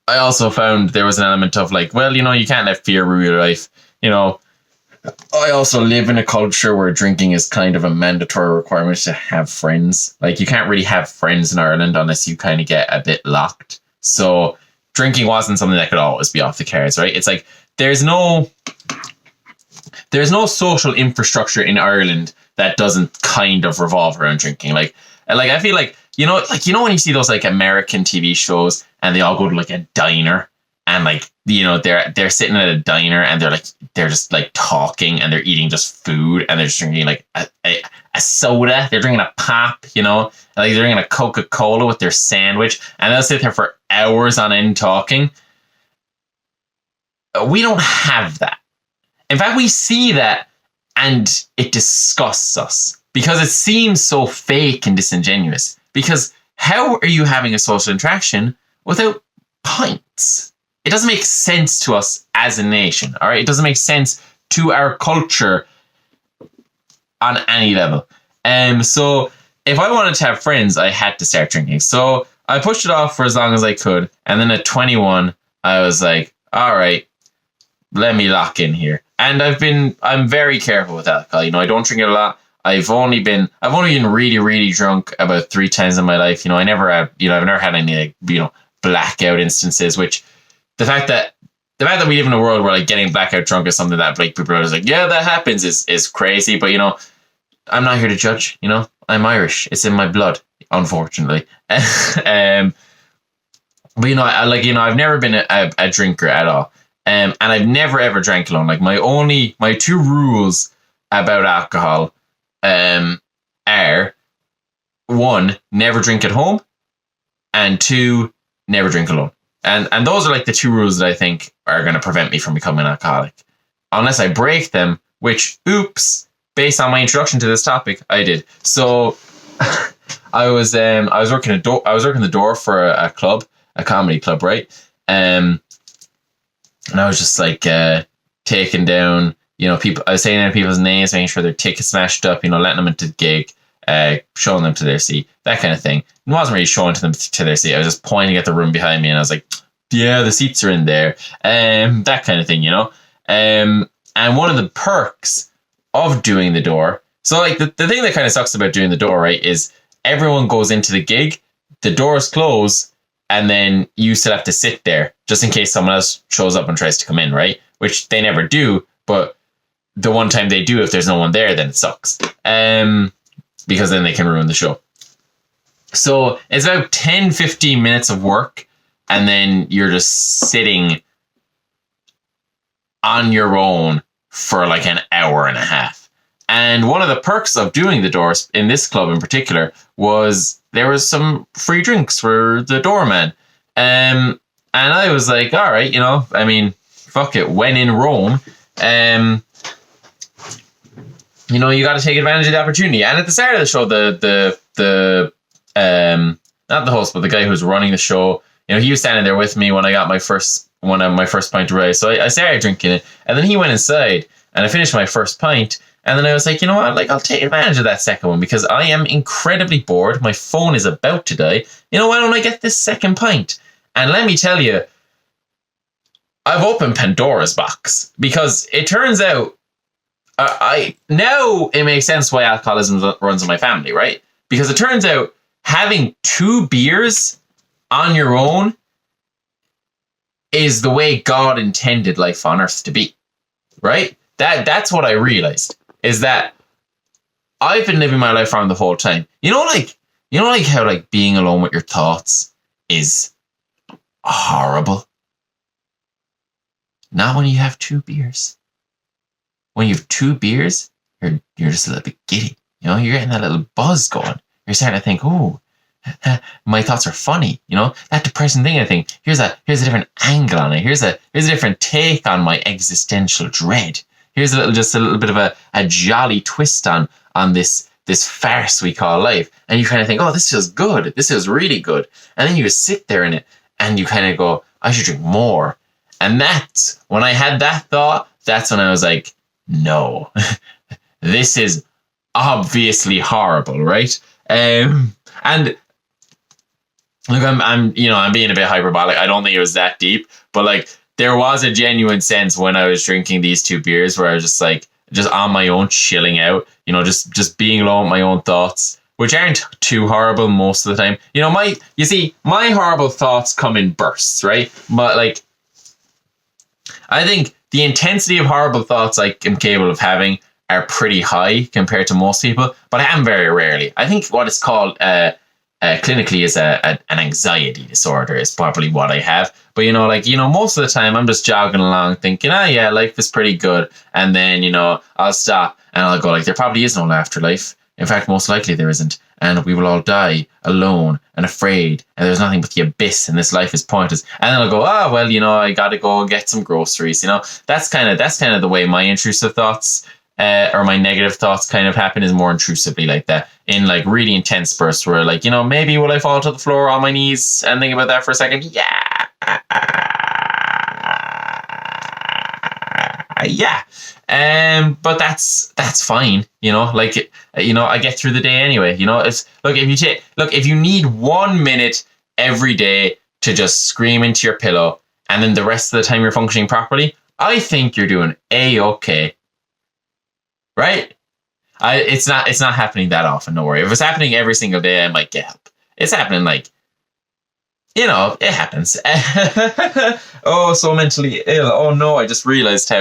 I also found there was an element of like, well, you can't let fear rule your life. I also live in a culture where drinking is kind of a mandatory requirement to have friends. Like, you can't really have friends in Ireland unless you kind of get a bit locked. So drinking wasn't something that could always be off the cards, right? It's like there's no social infrastructure in Ireland that doesn't kind of revolve around drinking. Like I feel like, when you see those like American TV shows and they all go to like a diner and like, they're sitting at a diner and they're just like talking and they're eating just food and they're just drinking like a soda. They're drinking a pop, like they're drinking a Coca-Cola with their sandwich, and they'll sit there for hours on end talking. We don't have that. In fact, we see that and it disgusts us because it seems so fake and disingenuous. Because how are you having a social interaction without pints? It doesn't make sense to us as a nation, all right? It doesn't make sense to our culture on any level. So if I wanted to have friends, I had to start drinking. So I pushed it off for as long as I could. And then at 21, I was like, all right, let me lock in here. And I'm very careful with alcohol. I don't drink it a lot. I've only been really, really drunk about 3 times in my life. I've never had any blackout instances, which the fact that we live in a world where like getting blackout drunk is something that like people are just like, yeah, that happens is crazy. But I'm not here to judge. I'm Irish. It's in my blood, unfortunately. But I've never been a drinker at all. And I've never ever drank alone. Like my 2 rules about alcohol are 1, never drink at home, and 2, never drink alone. And those are like the 2 rules that I think are going to prevent me from becoming an alcoholic, unless I break them. Which, oops, based on my introduction to this topic, I did. So I was working the door for a comedy club, right? And I was just like taking down, people. I was saying down people's names, making sure their tickets smashed up, letting them into the gig, showing them to their seat, that kind of thing. I wasn't really showing them to their seat. I was just pointing at the room behind me, and I was like, "Yeah, the seats are in there," that kind of thing, And one of the perks of doing the door, so like the thing that kind of sucks about doing the door, right, is everyone goes into the gig, the doors close, and then you still have to sit there just in case someone else shows up and tries to come in, right? Which they never do, but the one time they do, if there's no one there, then it sucks. Because then they can ruin the show. So it's about 10-15 minutes of work, and then you're just sitting on your own for like an hour and a half. And one of the perks of doing the doors in this club in particular was there was some free drinks for the doorman. And I was like, all right, fuck it. When in Rome, you got to take advantage of the opportunity. And at the start of the show, the not the host, but the guy who's running the show, he was standing there with me when I got my first pint of rice. So I started drinking it, and then he went inside, and I finished my first pint. And then I was like, you know what? Like, I'll take advantage of that second one because I am incredibly bored. My phone is about to die. You know, why don't I get this second pint? And let me tell you, I've opened Pandora's box because it turns out now it makes sense why alcoholism runs in my family, right? Because it turns out having 2 beers on your own is the way God intended life on earth to be, right? That's what I realized, is that I've been living my life around the whole time. You know, like how like being alone with your thoughts is horrible. Not when you have 2 beers. When you have 2 beers, you're just a little bit giddy. You know, you're getting that little buzz going. You're starting to think, oh, my thoughts are funny. You know, that depressing thing. I think here's a different angle on it. Here's a different take on my existential dread. Here's a little bit of a jolly twist on this farce we call life. And you kind of think, oh, this feels good. This feels really good. And then you just sit there in it and you kind of go, I should drink more. And that's when I had that thought, that's when I was like, no, this is obviously horrible, right? And look, I'm being a bit hyperbolic. I don't think it was that deep, but like there was a genuine sense when I was drinking these 2 beers where I was just on my own, chilling out, you know, just being alone with my own thoughts, which aren't too horrible most of the time. You know, my horrible thoughts come in bursts, right? But like, I think the intensity of horrible thoughts I am capable of having are pretty high compared to most people, but I am very rarely. I think what it's called clinically is an anxiety disorder is probably what I have. But most of the time I'm just jogging along thinking, yeah, life is pretty good. And then, I'll stop and I'll go like, there probably is no afterlife. In fact, most likely there isn't. And we will all die alone and afraid. And there's nothing but the abyss and this life is pointless. And then I'll go, I got to go get some groceries. That's kind of the way my intrusive thoughts or my negative thoughts kind of happen, is more intrusively like that, in like really intense bursts where like, maybe will I fall to the floor on my knees and think about that for a second? Yeah. But that's fine. I get through the day anyway. If you need 1 minute every day to just scream into your pillow and then the rest of the time you're functioning properly, I think you're doing A-okay. Right? It's not happening that often, don't worry. If it's happening every single day, I might get help. It's happening it happens. Oh, so mentally ill. Oh no, I just realized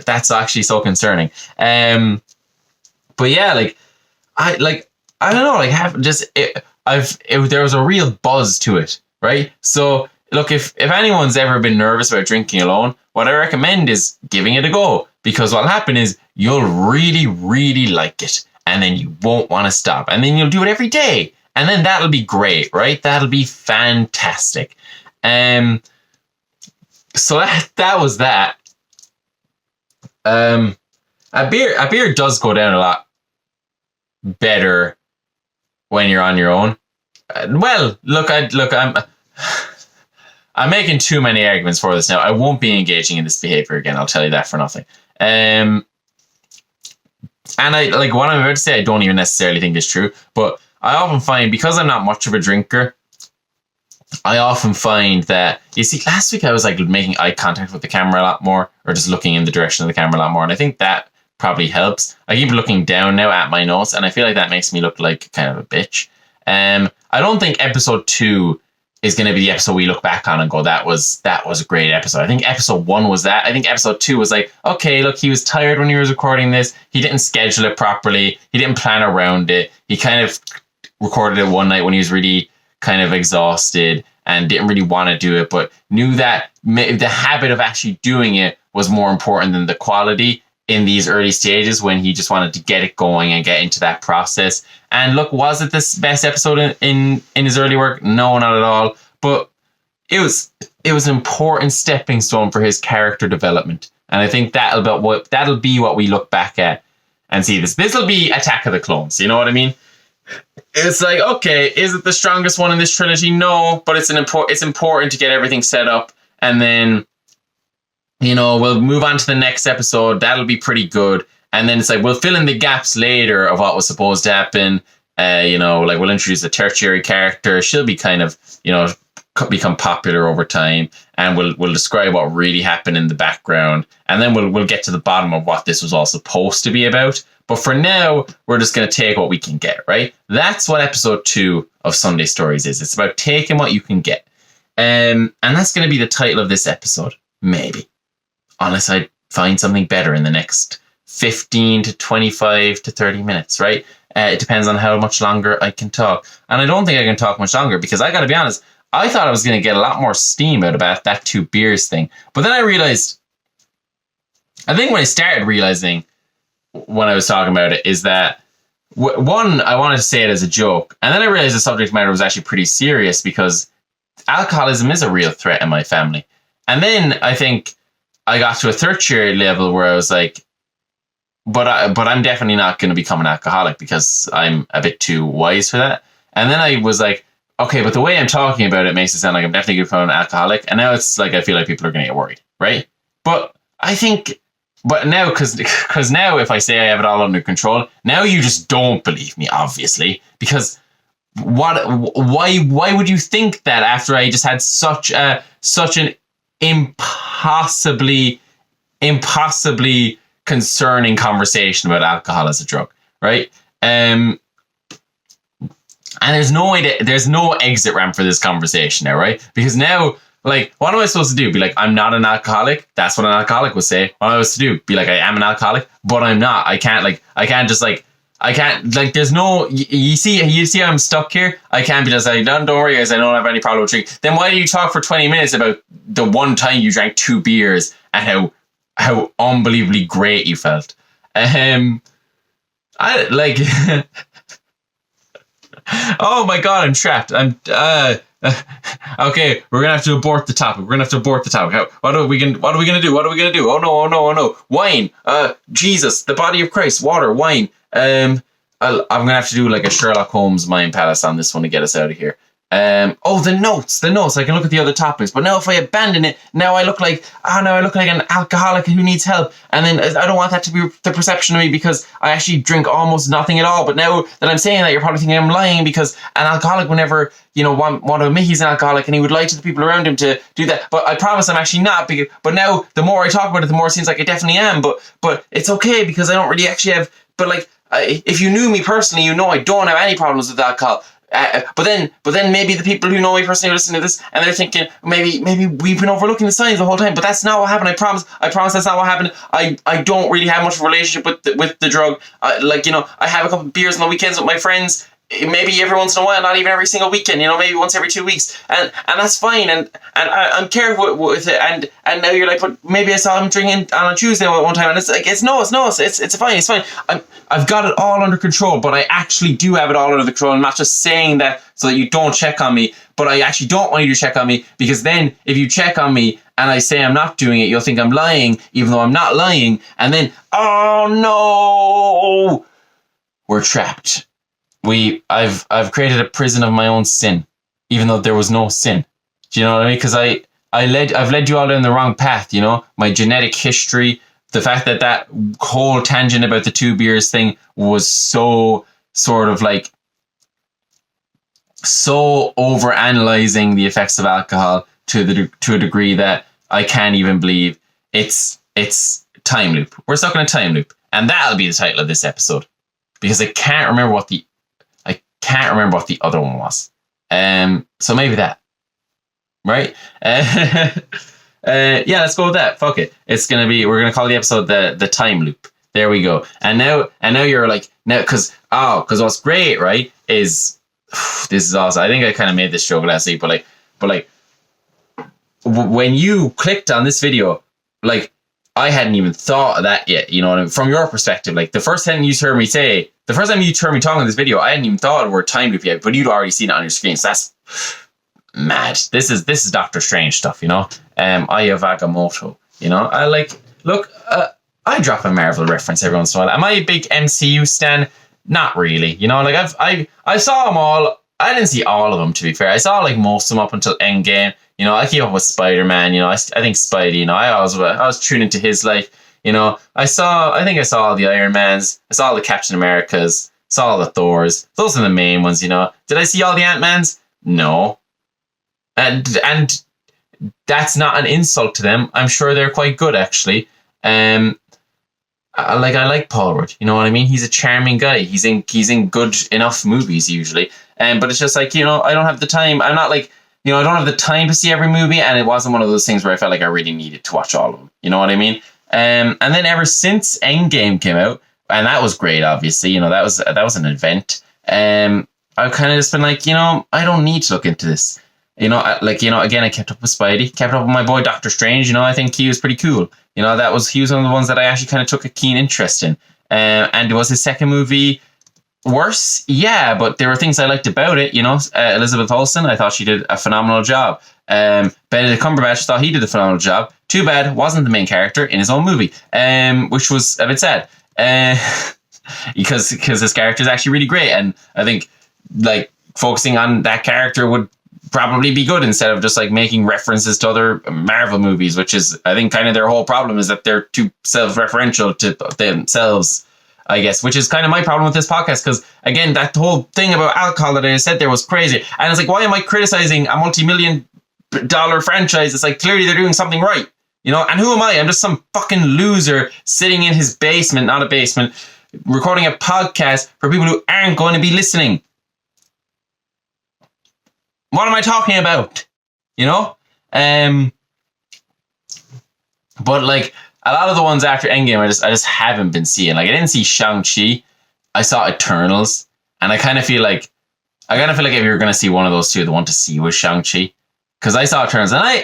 that's actually so concerning. But yeah, I don't know, there was a real buzz to it, right? So look, if anyone's ever been nervous about drinking alone, what I recommend is giving it a go, because what'll happen is you'll really, really like it, and then you won't want to stop, and then you'll do it every day, and then that'll be great, right? That'll be fantastic. So that was that. A beer does go down a lot better when you're on your own. I'm making too many arguments for this now. I won't be engaging in this behavior again. I'll tell you that for nothing. And what I'm about to say, I don't even necessarily think is true, but I often find, because I'm not much of a drinker, I often find that, last week I was like making eye contact with the camera a lot more, or just looking in the direction of the camera a lot more. And I think that probably helps. I keep looking down now at my notes, and I feel like that makes me look like kind of a bitch. I don't think episode 2 is going to be the episode we look back on and go, that was a great episode. I think episode 1 was that. I think episode 2 was like, okay, look, he was tired when he was recording this. He didn't schedule it properly. He didn't plan around it. He kind of recorded it one night when he was really kind of exhausted and didn't really want to do it, but knew that the habit of actually doing it was more important than the quality in these early stages, when he just wanted to get it going and get into that process. And look, was it the best episode in his early work? No, not at all. But it was an important stepping stone for his character development. And I think that'll be what we look back at and see this. This will be Attack of the Clones. You know what I mean? it's like, okay, is it the strongest one in this trilogy? No, but it's important to get everything set up, and then, you know, we'll move on to the next episode. That'll be pretty good. And then it's like, we'll fill in the gaps later of what was supposed to happen. You know, like we'll introduce a tertiary character. She'll be kind of, you know, become popular over time, and we'll describe what really happened in the background, and then we'll get to the bottom of what this was all supposed to be about. But for now, we're just going to take what we can get, right? That's what episode 2 of Sunday Stories is. It's about taking what you can get. And that's going to be the title of this episode, maybe. Unless I find something better in the next 15 to 25 to 30 minutes, right? It depends on how much longer I can talk. And I don't think I can talk much longer, because I got to be honest, I thought I was going to get a lot more steam out about that 2 beers thing. But then I realized, I think when I started realizing when I was talking about it, is that one, I wanted to say it as a joke. And then I realized the subject matter was actually pretty serious, because alcoholism is a real threat in my family. And then I think I got to a tertiary level where I was like, but I'm definitely not going to become an alcoholic, because I'm a bit too wise for that. And then I was like, okay, but the way I'm talking about it makes it sound like I'm definitely going to become an alcoholic. And now it's like, I feel like people are going to get worried, right? But I think, but now, because now if I say I have it all under control, now you just don't believe me, obviously, because why would you think that after I just had such an impossibly concerning conversation about alcohol as a drug, right? And there's no exit ramp for this conversation now, right? Because now, like, what am I supposed to do? Be like, I'm not an alcoholic? That's what an alcoholic would say. What am I supposed to do? Be like, I am an alcoholic, but I'm not. I can't, there's no, you see how I'm stuck here? I can't be just like, don't worry guys, I don't have any problem with drinking. Then why do you talk for 20 minutes about the one time you drank 2 beers and how unbelievably great you felt? I like, oh my God, I'm trapped. Okay, we're gonna have to abort the topic. What are we gonna do? Oh no. Wine. Jesus, the body of Christ. Water, wine. I'm gonna have to do like a Sherlock Holmes mind palace on this one to get us out of here. The notes. I can look at the other topics, but now if I abandon it, now I look like an alcoholic who needs help. And then I don't want that to be the perception of me, because I actually drink almost nothing at all. But now that I'm saying that, you're probably thinking I'm lying, because an alcoholic would never, want to admit he's an alcoholic, and he would lie to the people around him to do that. But I promise I'm actually not. But now the more I talk about it, the more it seems like I definitely am. But it's okay, because I don't really actually have. But like, if you knew me personally, you know I don't have any problems with alcohol. But then maybe the people who know me personally listen to this, and they're thinking maybe we've been overlooking the signs the whole time. But that's not what happened. I promise that's not what happened. I don't really have much of a relationship with the drug. I have a couple of beers on the weekends with my friends. Maybe every once in a while, not even every single weekend. Maybe once every 2 weeks, and that's fine. And I'm careful with it. And now you're like, but maybe I saw him drinking on a Tuesday one time, and it's like it's fine. I've got it all under control, but I actually do have it all under control. I'm not just saying that so that you don't check on me, but I actually don't want you to check on me, because then if you check on me and I say I'm not doing it, you'll think I'm lying, even though I'm not lying. And then, oh no, we're trapped. I've created a prison of my own sin, even though there was no sin. Do you know what I mean? Because I've led you all down the wrong path. My genetic history, the fact that whole tangent about the 2 beers thing was so sort of like so over analyzing the effects of alcohol to a degree that I can't even believe. It's time loop. We're stuck in a time loop, and that'll be the title of this episode, because I can't remember what the other one was. So maybe that, right? Yeah, let's go with that. Fuck it. We're gonna call the episode the time loop. There we go. And now you're like, because what's great, right, is this is awesome. I think I kind of made this joke last week, but when you clicked on this video, like, I hadn't even thought of that yet. You know what I mean? From your perspective, like, the first time you heard me talking in this video, I hadn't even thought of the word time loop yet, but you'd already seen it on your screen. So that's mad. This is Doctor Strange stuff, Aya Vagamoto, I drop a Marvel reference every once in a while. Am I a big MCU stan? not really. You know, like I saw them all. I didn't see all of them, to be fair. I saw like most of them up until Endgame. You know, I keep up with Spider-Man. You know, I think Spidey. You know, I was tuned into his life. You know, I think I saw all the Iron Mans. I saw all the Captain Americas. Saw all the Thors. Those are the main ones. You know, did I see all the Ant-Mans? No. And that's not an insult to them. I'm sure they're quite good, actually. I like Paul Rudd. You know what I mean? He's a charming guy. He's in good enough movies usually. But it's just like, you know, I don't have the time. I'm not like, you know, I don't have the time to see every movie, and it wasn't one of those things where I felt like I really needed to watch all of them. You know what I mean? And then ever since Endgame came out, and that was great, obviously, you know, that was an event. I've kind of just been like, you know, I don't need to look into this. You know, like, you know, again, I kept up with Spidey, kept up with my boy Doctor Strange. You know, I think he was pretty cool. You know, he was one of the ones that I actually kind of took a keen interest in. And was his second movie worse? Yeah, but there were things I liked about it. You know, Elizabeth Olsen, I thought she did a phenomenal job. Benedict Cumberbatch, thought he did a phenomenal job. Too bad wasn't the main character in his own movie, which was a bit sad. Because his character is actually really great, and I think like focusing on that character would probably be good instead of just like making references to other Marvel movies, which is, I think, kind of their whole problem, is that they're too self-referential to themselves, I guess, which is kind of my problem with this podcast. Because again, that whole thing about alcohol that I said there was crazy, and it's like, why am I criticizing a multi-million-dollar franchise? It's like, clearly they're doing something right, you know. And who am I? I'm just some fucking loser sitting in his basement, not a basement, recording a podcast for people who aren't going to be listening. What am I talking about? You know? But like a lot of the ones after Endgame, I just haven't been seeing. Like, I didn't see Shang-Chi. I saw Eternals. And I kind of feel like if you're going to see one of those two, the one to see was Shang-Chi. Because I saw Eternals, and I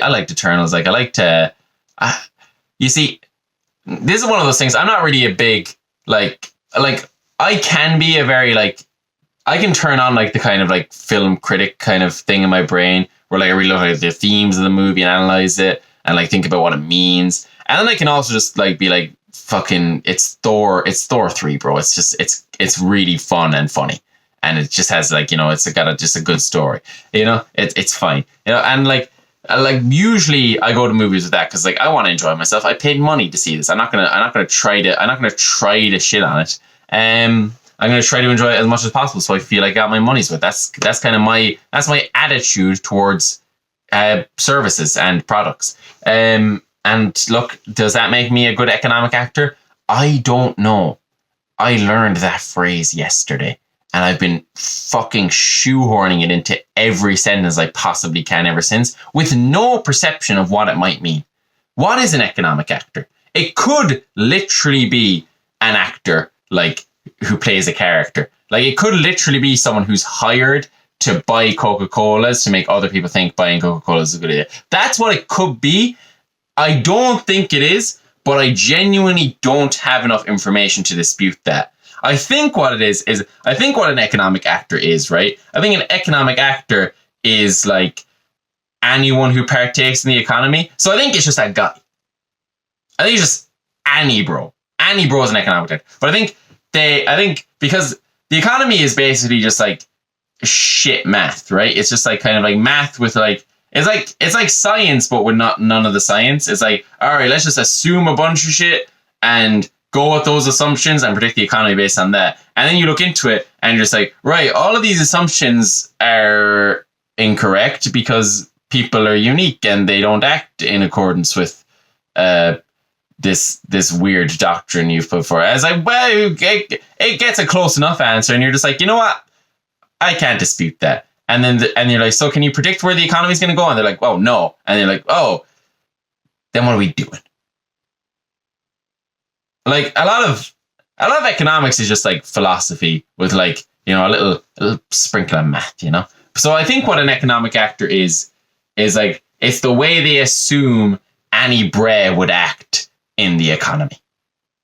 liked Eternals. Like, I liked you see, this is one of those things. I'm not really a big, like I can be a very, like, I can turn on like the kind of like film critic kind of thing in my brain where like I really look at the themes of the movie and analyze it and like think about what it means. And then I can also just like be like, fucking, it's Thor 3, bro. It's just, it's really fun and funny. And it just has like, you know, it's got just a good story, you know, it's fine, you know. And like usually I go to movies with that because like I want to enjoy myself. I paid money to see this. I'm not gonna try to shit on it. I'm going to try to enjoy it as much as possible, so I feel I got my money's worth. That's kind of my attitude towards services and products. And look, does that make me a good economic actor? I don't know. I learned that phrase yesterday, and I've been fucking shoehorning it into every sentence I possibly can ever since, with no perception of what it might mean. What is an economic actor? It could literally be an actor like who plays a character. Like, it could literally be someone who's hired to buy Coca-Colas to make other people think buying Coca-Cola is a good idea. That's what it could be. I don't think it is, but I genuinely don't have enough information to dispute that. I think what it is I think what an economic actor is, right? I think an economic actor is like anyone who partakes in the economy. So I think it's just that guy. I think it's just any bro. Any bro is an economic actor. But I think because the economy is basically just like shit math, right? It's just like kind of like math with like, it's like science, but with none of the science. It's like, all right, let's just assume a bunch of shit and go with those assumptions and predict the economy based on that. And then you look into it and you're just like, right, all of these assumptions are incorrect because people are unique and they don't act in accordance with this weird doctrine you've put forward. I was like, well, it gets a close enough answer, and you're just like, you know what? I can't dispute that. And then and you're like, so can you predict where the economy is going to go? And they're like, well, no. And you're like, oh, then what are we doing? Like a lot of economics is just like philosophy with like, you know, a little sprinkle of math, you know. So I think what an economic actor is like, it's the way they assume Annie Bray would act in the economy.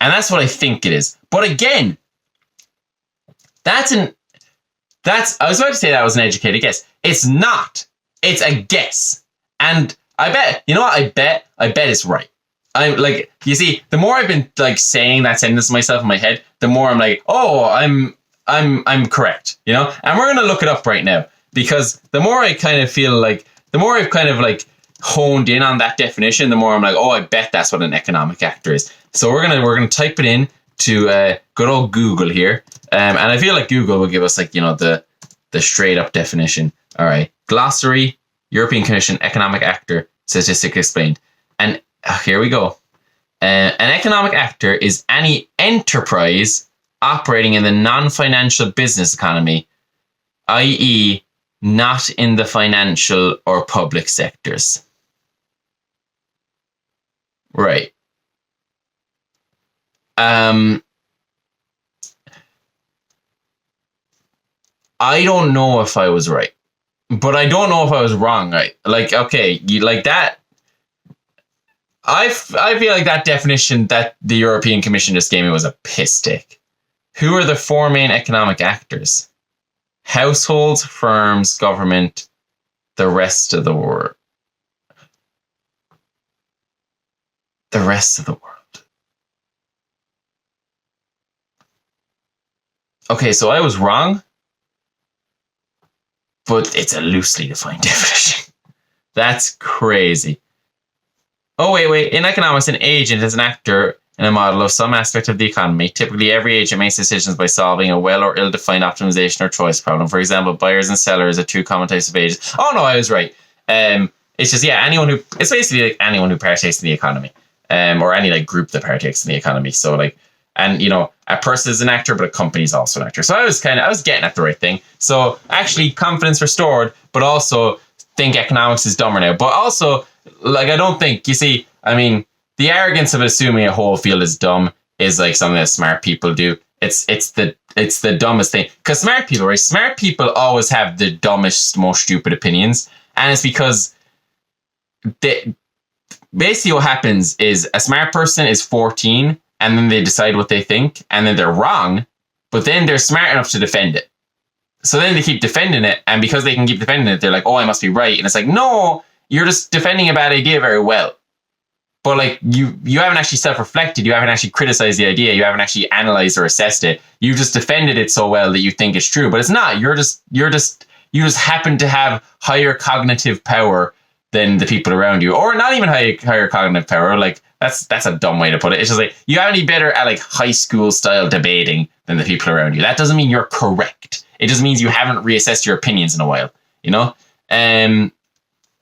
And that's what I think it is. But again, I was about to say that was an educated guess. It's not. It's a guess. And I bet, you know what? I bet it's right. I'm like, you see, the more I've been like saying that sentence to myself in my head, the more I'm like, oh, I'm correct, you know? And we're going to look it up right now, because the more I kind of feel like, the more I've kind of like honed in on that definition, the more I'm like, oh, I bet that's what an economic actor is. So we're gonna type it in to good old Google here, and I feel like Google will give us like, you know, the straight up definition. All right, glossary, European Commission, economic actor, statistic explained, and here we go. An economic actor is any enterprise operating in the non-financial business economy, i.e., not in the financial or public sectors. Right. I don't know if I was right, but I don't know if I was wrong. Right? Like, okay, you like that. I feel like that definition that the European Commission just gave me was a piss take. Who are the four main economic actors? Households, firms, government, the rest of the world. The rest of the world. Okay, so I was wrong, but it's a loosely defined definition. That's crazy. Oh, wait. In economics, an agent is an actor in a model of some aspect of the economy. Typically, every agent makes decisions by solving a well or ill-defined optimization or choice problem. For example, buyers and sellers are two common types of agents. Oh, no, I was right. It's just, yeah, it's basically like anyone who partakes in the economy, or any like group that partakes in the economy. So like, and you know, a person is an actor, but a company is also an actor. So I was getting at the right thing. So actually, confidence restored, but also think economics is dumber now. But also, like, I don't think, you see, I mean, the arrogance of assuming a whole field is dumb is like something that smart people do. It's the dumbest thing, because smart people always have the dumbest, most stupid opinions, and it's because basically what happens is a smart person is 14 and then they decide what they think and then they're wrong, but then they're smart enough to defend it. So then they keep defending it, and because they can keep defending it, they're like, oh, I must be right. And it's like, no, you're just defending a bad idea very well. But like, you haven't actually self-reflected, you haven't actually criticized the idea, you haven't actually analyzed or assessed it. You just defended it so well that you think it's true, but it's not. You just happen to have higher cognitive power than the people around you, or not even higher cognitive power. Like, that's a dumb way to put it. It's just like, you have any better at like high school style debating than the people around you. That doesn't mean you're correct. It just means you haven't reassessed your opinions in a while, you know?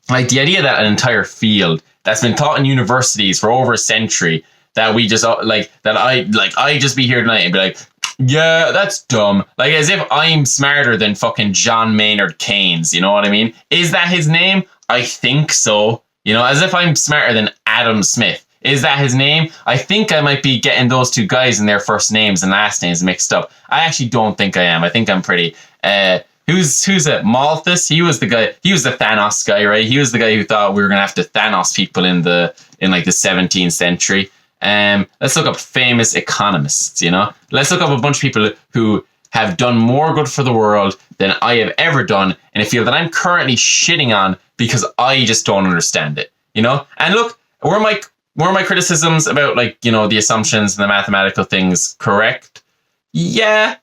Like the idea that an entire field that's been taught in universities for over a century, that we just I just be here tonight and be like, yeah, that's dumb. Like, as if I'm smarter than fucking John Maynard Keynes, you know what I mean? Is that his name? I think so. You know, as if I'm smarter than Adam Smith. Is that his name? I think I might be getting those two guys and their first names and last names mixed up. I actually don't think I am. I think I'm pretty... Who's it? Malthus? He was the guy. He was the Thanos guy, right? He was the guy who thought we were going to have to Thanos people in like the 17th century. Let's look up famous economists, you know? Let's look up a bunch of people who have done more good for the world than I have ever done in a field that I'm currently shitting on because I just don't understand it, you know? And look, were my criticisms about, like, you know, the assumptions and the mathematical things correct? Yeah,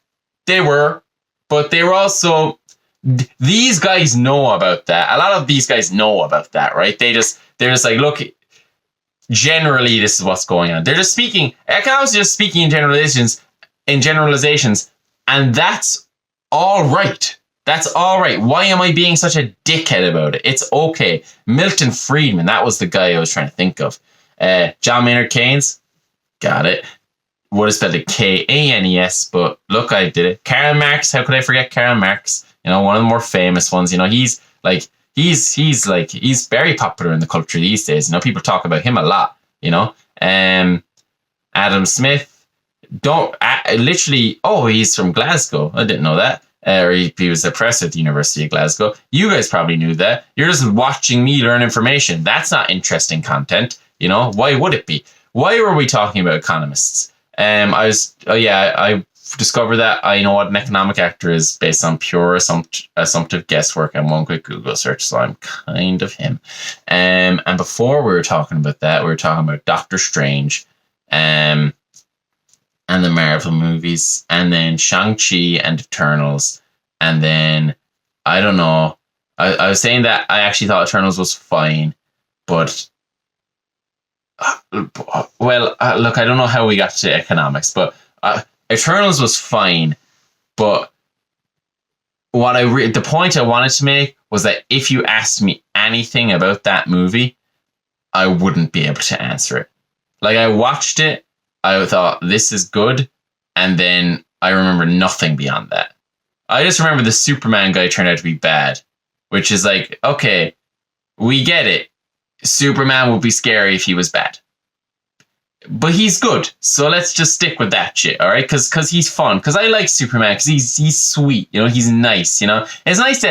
they were. But they were also, these guys know about that. A lot of these guys know about that, right? They're just like, look, generally this is what's going on. They're just speaking, economics is just speaking in generalizations, and that's all right. That's all right. Why am I being such a dickhead about it? It's okay. Milton Friedman, that was the guy I was trying to think of. John Maynard Keynes, got it. Would have spelled it Kanes, but look, I did it. Karl Marx, how could I forget Karl Marx? You know, one of the more famous ones. You know, he's very popular in the culture these days. You know, people talk about him a lot. You know, Adam Smith. He's from Glasgow. I didn't know that. Or he was a professor at the University of Glasgow. You guys probably knew that. You're just watching me learn information. That's not interesting content. You know, why would it be? Why were we talking about economists? I discovered that I know what an economic actor is based on pure assumptive guesswork and one quick Google search, so I'm kind of him. And before we were talking about that, we were talking about Doctor Strange. and the Marvel movies, and then Shang-Chi and Eternals, and then I don't know. I was saying that I actually thought Eternals was fine, but look, I don't know how we got to economics, but Eternals was fine, but the point I wanted to make was that if you asked me anything about that movie, I wouldn't be able to answer it. Like, I watched it, I thought, this is good, and then I remember nothing beyond that. I just remember the Superman guy turned out to be bad, which is like, okay, we get it. Superman would be scary if he was bad. But he's good, so let's just stick with that shit, all right? Because he's fun. Because I like Superman. Because he's sweet, you know. He's nice, you know. It's nice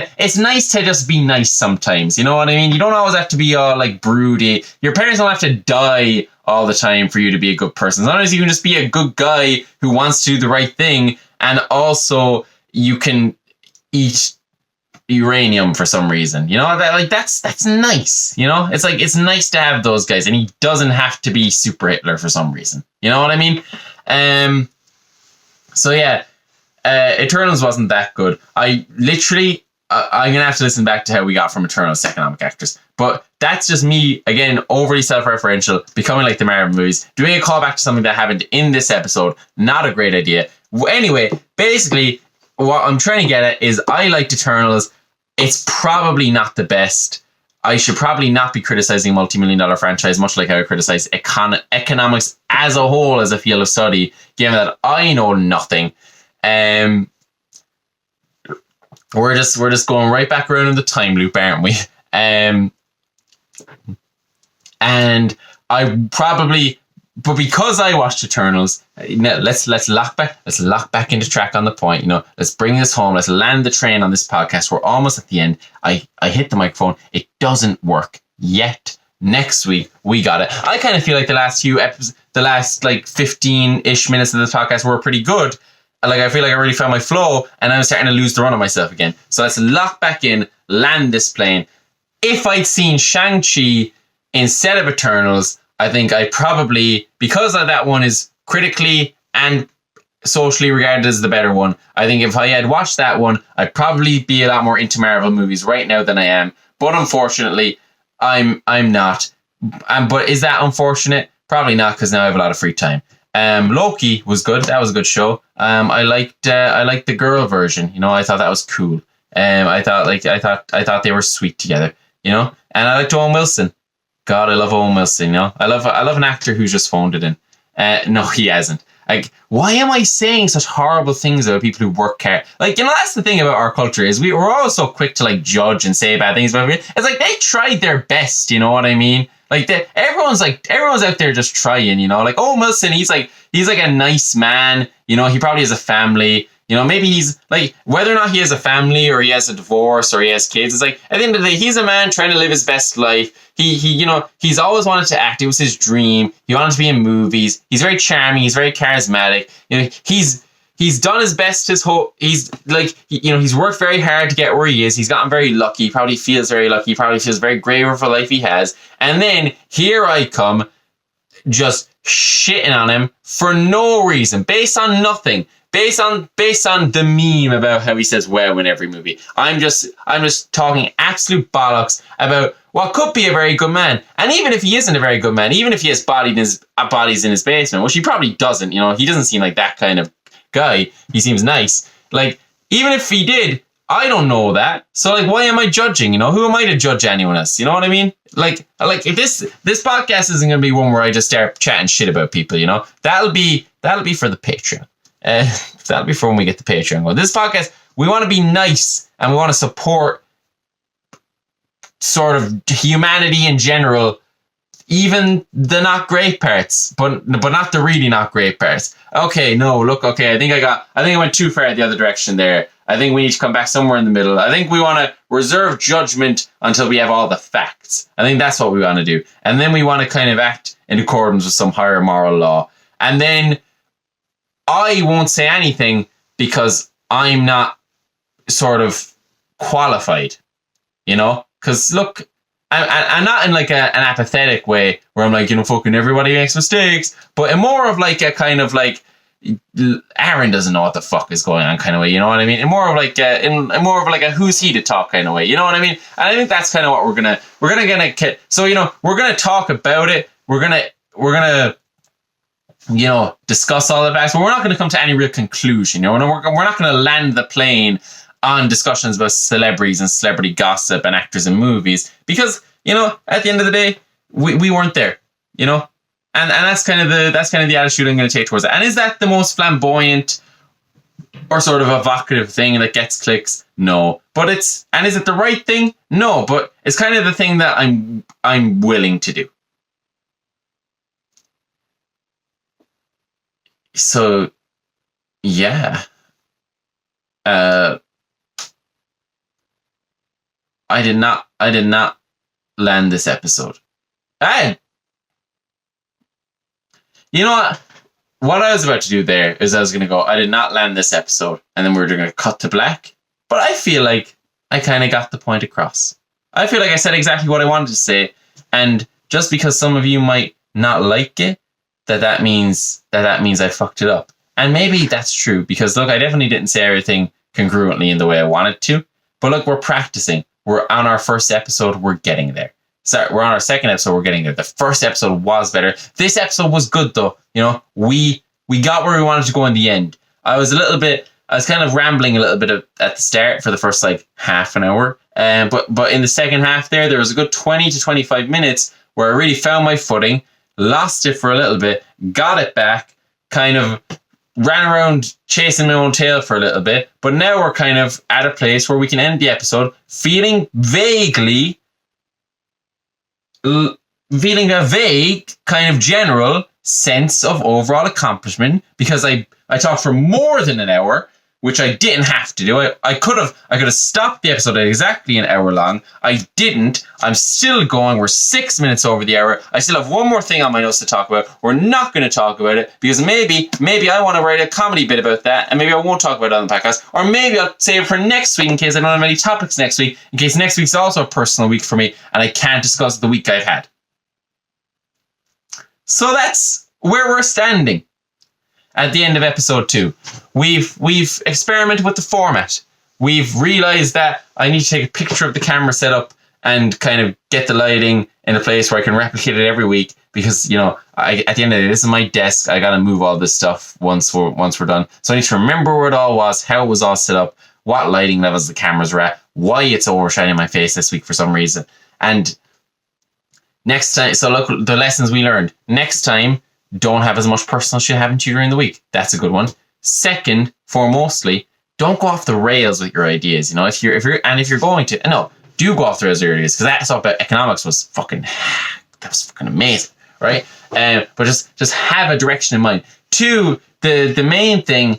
to just be nice sometimes. You know what I mean? You don't always have to be all like broody. Your parents don't have to die all the time for you to be a good person. Sometimes you can just be a good guy who wants to do the right thing, and also you can eat uranium for some reason, you know, that's nice, you know. It's nice to have those guys, and he doesn't have to be super Hitler for some reason, you know what I mean. So yeah, Eternals wasn't that good. I'm gonna have to listen back to how we got from Eternals to Economic Actors, but that's just me again, overly self-referential, becoming like the Marvel movies, doing a callback to something that happened in this episode. Not a great idea. Anyway, basically what I'm trying to get at is I liked Eternals. It's probably not the best. I should probably not be criticizing a multi-million-dollar franchise, much like how I criticize economics as a whole as a field of study, given that I know nothing. We're just going right back around in the time loop, aren't we? And I probably, but because I watched Eternals, let's lock back into track on the point. You know, let's bring this home. Let's land the train on this podcast. We're almost at the end. I hit the microphone. It doesn't work yet. Next week we got it. I kind of feel like the last few episodes, the last like 15-ish minutes of this podcast were pretty good. Like, I feel like I really found my flow, and I'm starting to lose the run of myself again. So let's lock back in, land this plane. If I'd seen Shang-Chi instead of Eternals, I think I probably, because that one is critically and socially regarded as the better one, I think if I had watched that one, I'd probably be a lot more into Marvel movies right now than I am. But unfortunately, I'm not. But is that unfortunate? Probably not, because now I have a lot of free time. Loki was good. That was a good show. I liked the girl version. You know, I thought that was cool. I thought they were sweet together. You know, and I liked Owen Wilson. God, I love Owen Wilson. You know, I love an actor who's just phoned it in. No, he hasn't. Like, why am I saying such horrible things about people who work hard? Like, you know, that's the thing about our culture is we're all so quick to like judge and say bad things about it. It's like they tried their best. You know what I mean? Like, everyone's out there just trying. You know, like Owen Wilson, he's like a nice man. You know, he probably has a family. You know, maybe he's like, whether or not he has a family or he has a divorce or he has kids, it's like, at the end of the day, he's a man trying to live his best life. He you know, he's always wanted to act. It was his dream. He wanted to be in movies. He's very charming. He's very charismatic. You know, he's done his best he's like, you know, he's worked very hard to get where he is. He's gotten very lucky. He probably feels very lucky. He probably feels very grateful for the life he has. And then here I come just shitting on him for no reason, based on nothing. Based on the meme about how he says "wow" in every movie. I'm just talking absolute bollocks about what could be a very good man. And even if he isn't a very good man, even if he has bodies in his basement, which he probably doesn't, you know, he doesn't seem like that kind of guy. He seems nice. Like, even if he did, I don't know that. So like, why am I judging? You know, who am I to judge anyone else? You know what I mean? Like if this podcast isn't going to be one where I just start chatting shit about people. You know, that'll be for the Patreon. That'll be for when we get the Patreon going. This podcast, we want to be nice and we want to support sort of humanity in general, even the not great parts, but not the really not great parts. Okay, no, look, okay, I think I went too far the other direction there. I think we need to come back somewhere in the middle. I think we want to reserve judgment until we have all the facts. I think that's what we want to do. And then we want to kind of act in accordance with some higher moral law. And then I won't say anything because I'm not sort of qualified, you know? Because look, I'm not in like an apathetic way where I'm like, you know, fucking everybody makes mistakes, but in more of like a kind of like, Aaron doesn't know what the fuck is going on kind of way, you know what I mean? In more of like a who's he to talk kind of way, you know what I mean? And I think that's kind of what we're gonna so we're gonna talk about it. We're gonna discuss all the facts, but we're not gonna come to any real conclusion. We're not gonna land the plane on discussions about celebrities and celebrity gossip and actors in movies, because at the end of the day, we weren't there, and that's kind of the attitude I'm going to take towards it. And is that the most flamboyant or sort of evocative thing that gets clicks? No. But is it the right thing? No. But it's kind of the thing that I'm willing to do. So, yeah. I did not land this episode. You know what? What I was about to do there is I was going to go, I did not land this episode, and then we were going to cut to black. But I feel like I kind of got the point across. I feel like I said exactly what I wanted to say, and just because some of you might not like it, that means I fucked it up. And maybe that's true, because look, I definitely didn't say everything congruently in the way I wanted to. But look, we're practicing. We're on our first episode. We're getting there. So we're on our second episode. We're getting there. The first episode was better. This episode was good though. We got where we wanted to go in the end. I was kind of rambling a little bit at the start for the first half an hour. But in the second half there was a good 20 to 25 minutes where I really found my footing, lost it for a little bit, got it back, kind of ran around chasing my own tail for a little bit. But now we're kind of at a place where we can end the episode feeling a vague kind of general sense of overall accomplishment, because I talked for more than an hour, which I didn't have to do. I could have stopped the episode at exactly an hour long. I didn't. I'm still going. We're 6 minutes over the hour. I still have one more thing on my notes to talk about. We're not going to talk about it because maybe I want to write a comedy bit about that, and maybe I won't talk about it on the podcast, or maybe I'll save it for next week in case I don't have any topics next week, in case next week's also a personal week for me and I can't discuss the week I've had. So that's where we're standing. At the end of episode 2, we've experimented with the format. We've realized that I need to take a picture of the camera setup and kind of get the lighting in a place where I can replicate it every week, because at the end of the day, this is my desk. I gotta move all this stuff once we're done. So I need to remember where it all was, how it was all set up, what lighting levels the cameras were at, why it's overshining my face this week for some reason. And next time, so look, the lessons we learned. Next time, don't have as much personal shit happen to you during the week. That's a good one. Second, foremostly, don't go off the rails with your ideas. If you're going to, do go off the rails with your ideas, because that stuff about economics was fucking amazing, right? But just have a direction in mind. Two, the main thing,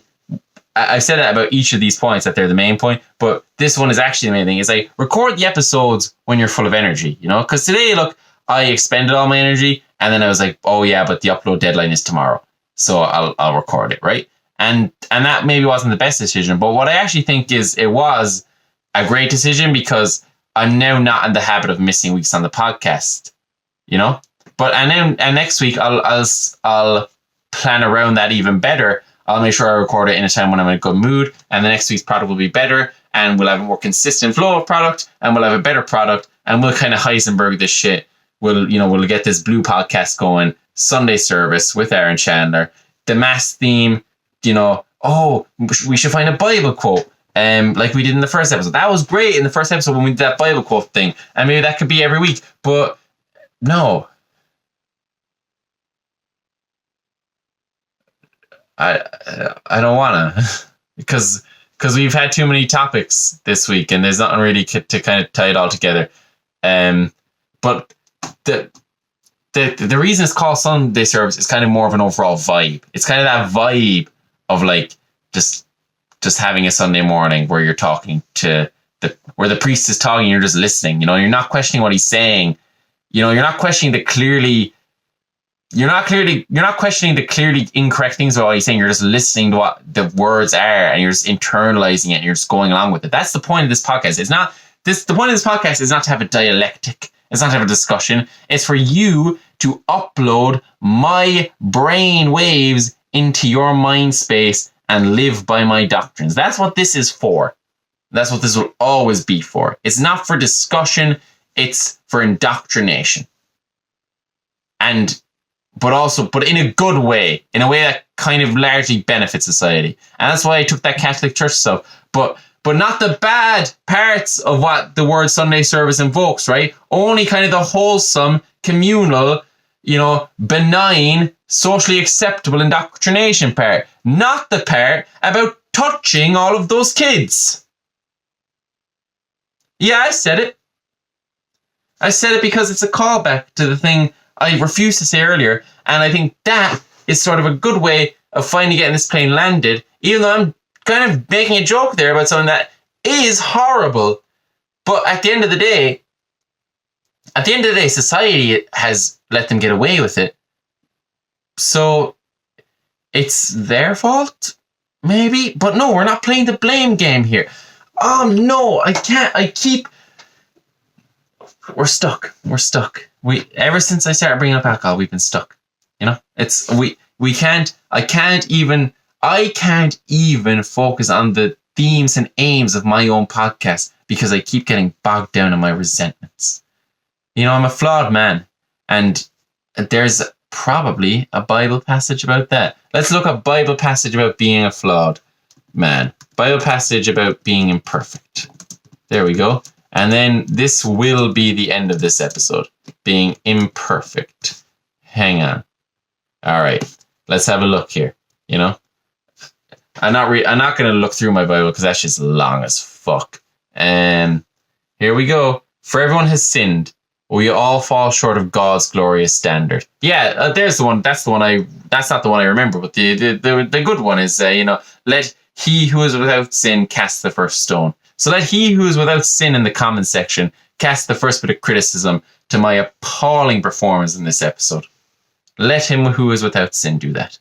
I've said that about each of these points, that they're the main point, but this one is actually the main thing, is record the episodes when you're full of energy, because today, look, I expended all my energy, and then I was like, oh yeah, but the upload deadline is tomorrow, so I'll record it, right? And that maybe wasn't the best decision, but what I actually think is it was a great decision, because I'm now not in the habit of missing weeks on the podcast, But and next week I'll plan around that even better. I'll make sure I record it in a time when I'm in a good mood, and the next week's product will be better, and we'll have a more consistent flow of product, and we'll have a better product, and we'll kind of Heisenberg this shit. We'll get this blue podcast going, Sunday service with Aaron Chandler, the mass theme, we should find a Bible quote, like we did in the first episode. That was great in the first episode when we did that Bible quote thing, and maybe that could be every week, but no. I don't want to, because we've had too many topics this week, and there's nothing really to kind of tie it all together. But the reason it's called Sunday service is kind of more of an overall vibe. It's kind of that vibe of just having a Sunday morning where you're talking to where the priest is talking, you're just listening. You're not questioning what he's saying. You're not questioning the clearly incorrect things about what he's saying. You're just listening to what the words are, and you're just internalizing it, and you're just going along with it. That's the point of this podcast. The point of this podcast is not to have a dialectic. It's not to have a discussion. It's for you to upload my brain waves into your mind space and live by my doctrines. That's what this is for. That's what this will always be for. It's not for discussion, it's for indoctrination. But in a good way, in a way that kind of largely benefits society. And that's why I took that Catholic Church stuff. But not the bad parts of what the word Sunday service invokes, right? Only kind of the wholesome, communal, benign, socially acceptable indoctrination part. Not the part about touching all of those kids. Yeah, I said it. I said it because it's a callback to the thing I refused to say earlier. And I think that is sort of a good way of finally getting this plane landed, even though I'm kind of making a joke there about something that is horrible. But at the end of the day, society has let them get away with it. So it's their fault, maybe? But no, we're not playing the blame game here. Oh no, I can't. We're stuck. Ever since I started bringing up alcohol, we've been stuck. We can't. I can't even focus on the themes and aims of my own podcast because I keep getting bogged down in my resentments. I'm a flawed man, and there's probably a Bible passage about that. Let's look up Bible passage about being a flawed man. Bible passage about being imperfect. There we go. And then this will be the end of this episode. Being imperfect. Hang on. All right. Let's have a look here. I'm not going to look through my Bible because that's just long as fuck. Here we go. For everyone has sinned. We all fall short of God's glorious standard. Yeah, there's the one. That's the one that's not the one I remember. But the good one is, let he who is without sin cast the first stone. So let he who is without sin in the comment section cast the first bit of criticism to my appalling performance in this episode. Let him who is without sin do that.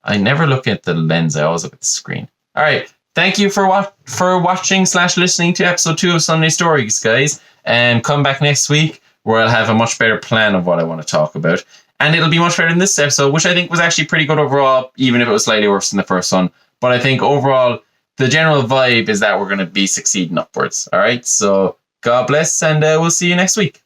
I never look at the lens. I always look at the screen. All right. Thank you for watching/listening to episode 2 of Sunday Stories, guys. And come back next week where I'll have a much better plan of what I want to talk about. And it'll be much better than this episode, which I think was actually pretty good overall, even if it was slightly worse than the first one. But I think overall, the general vibe is that we're going to be succeeding upwards. All right. So God bless, and we'll see you next week.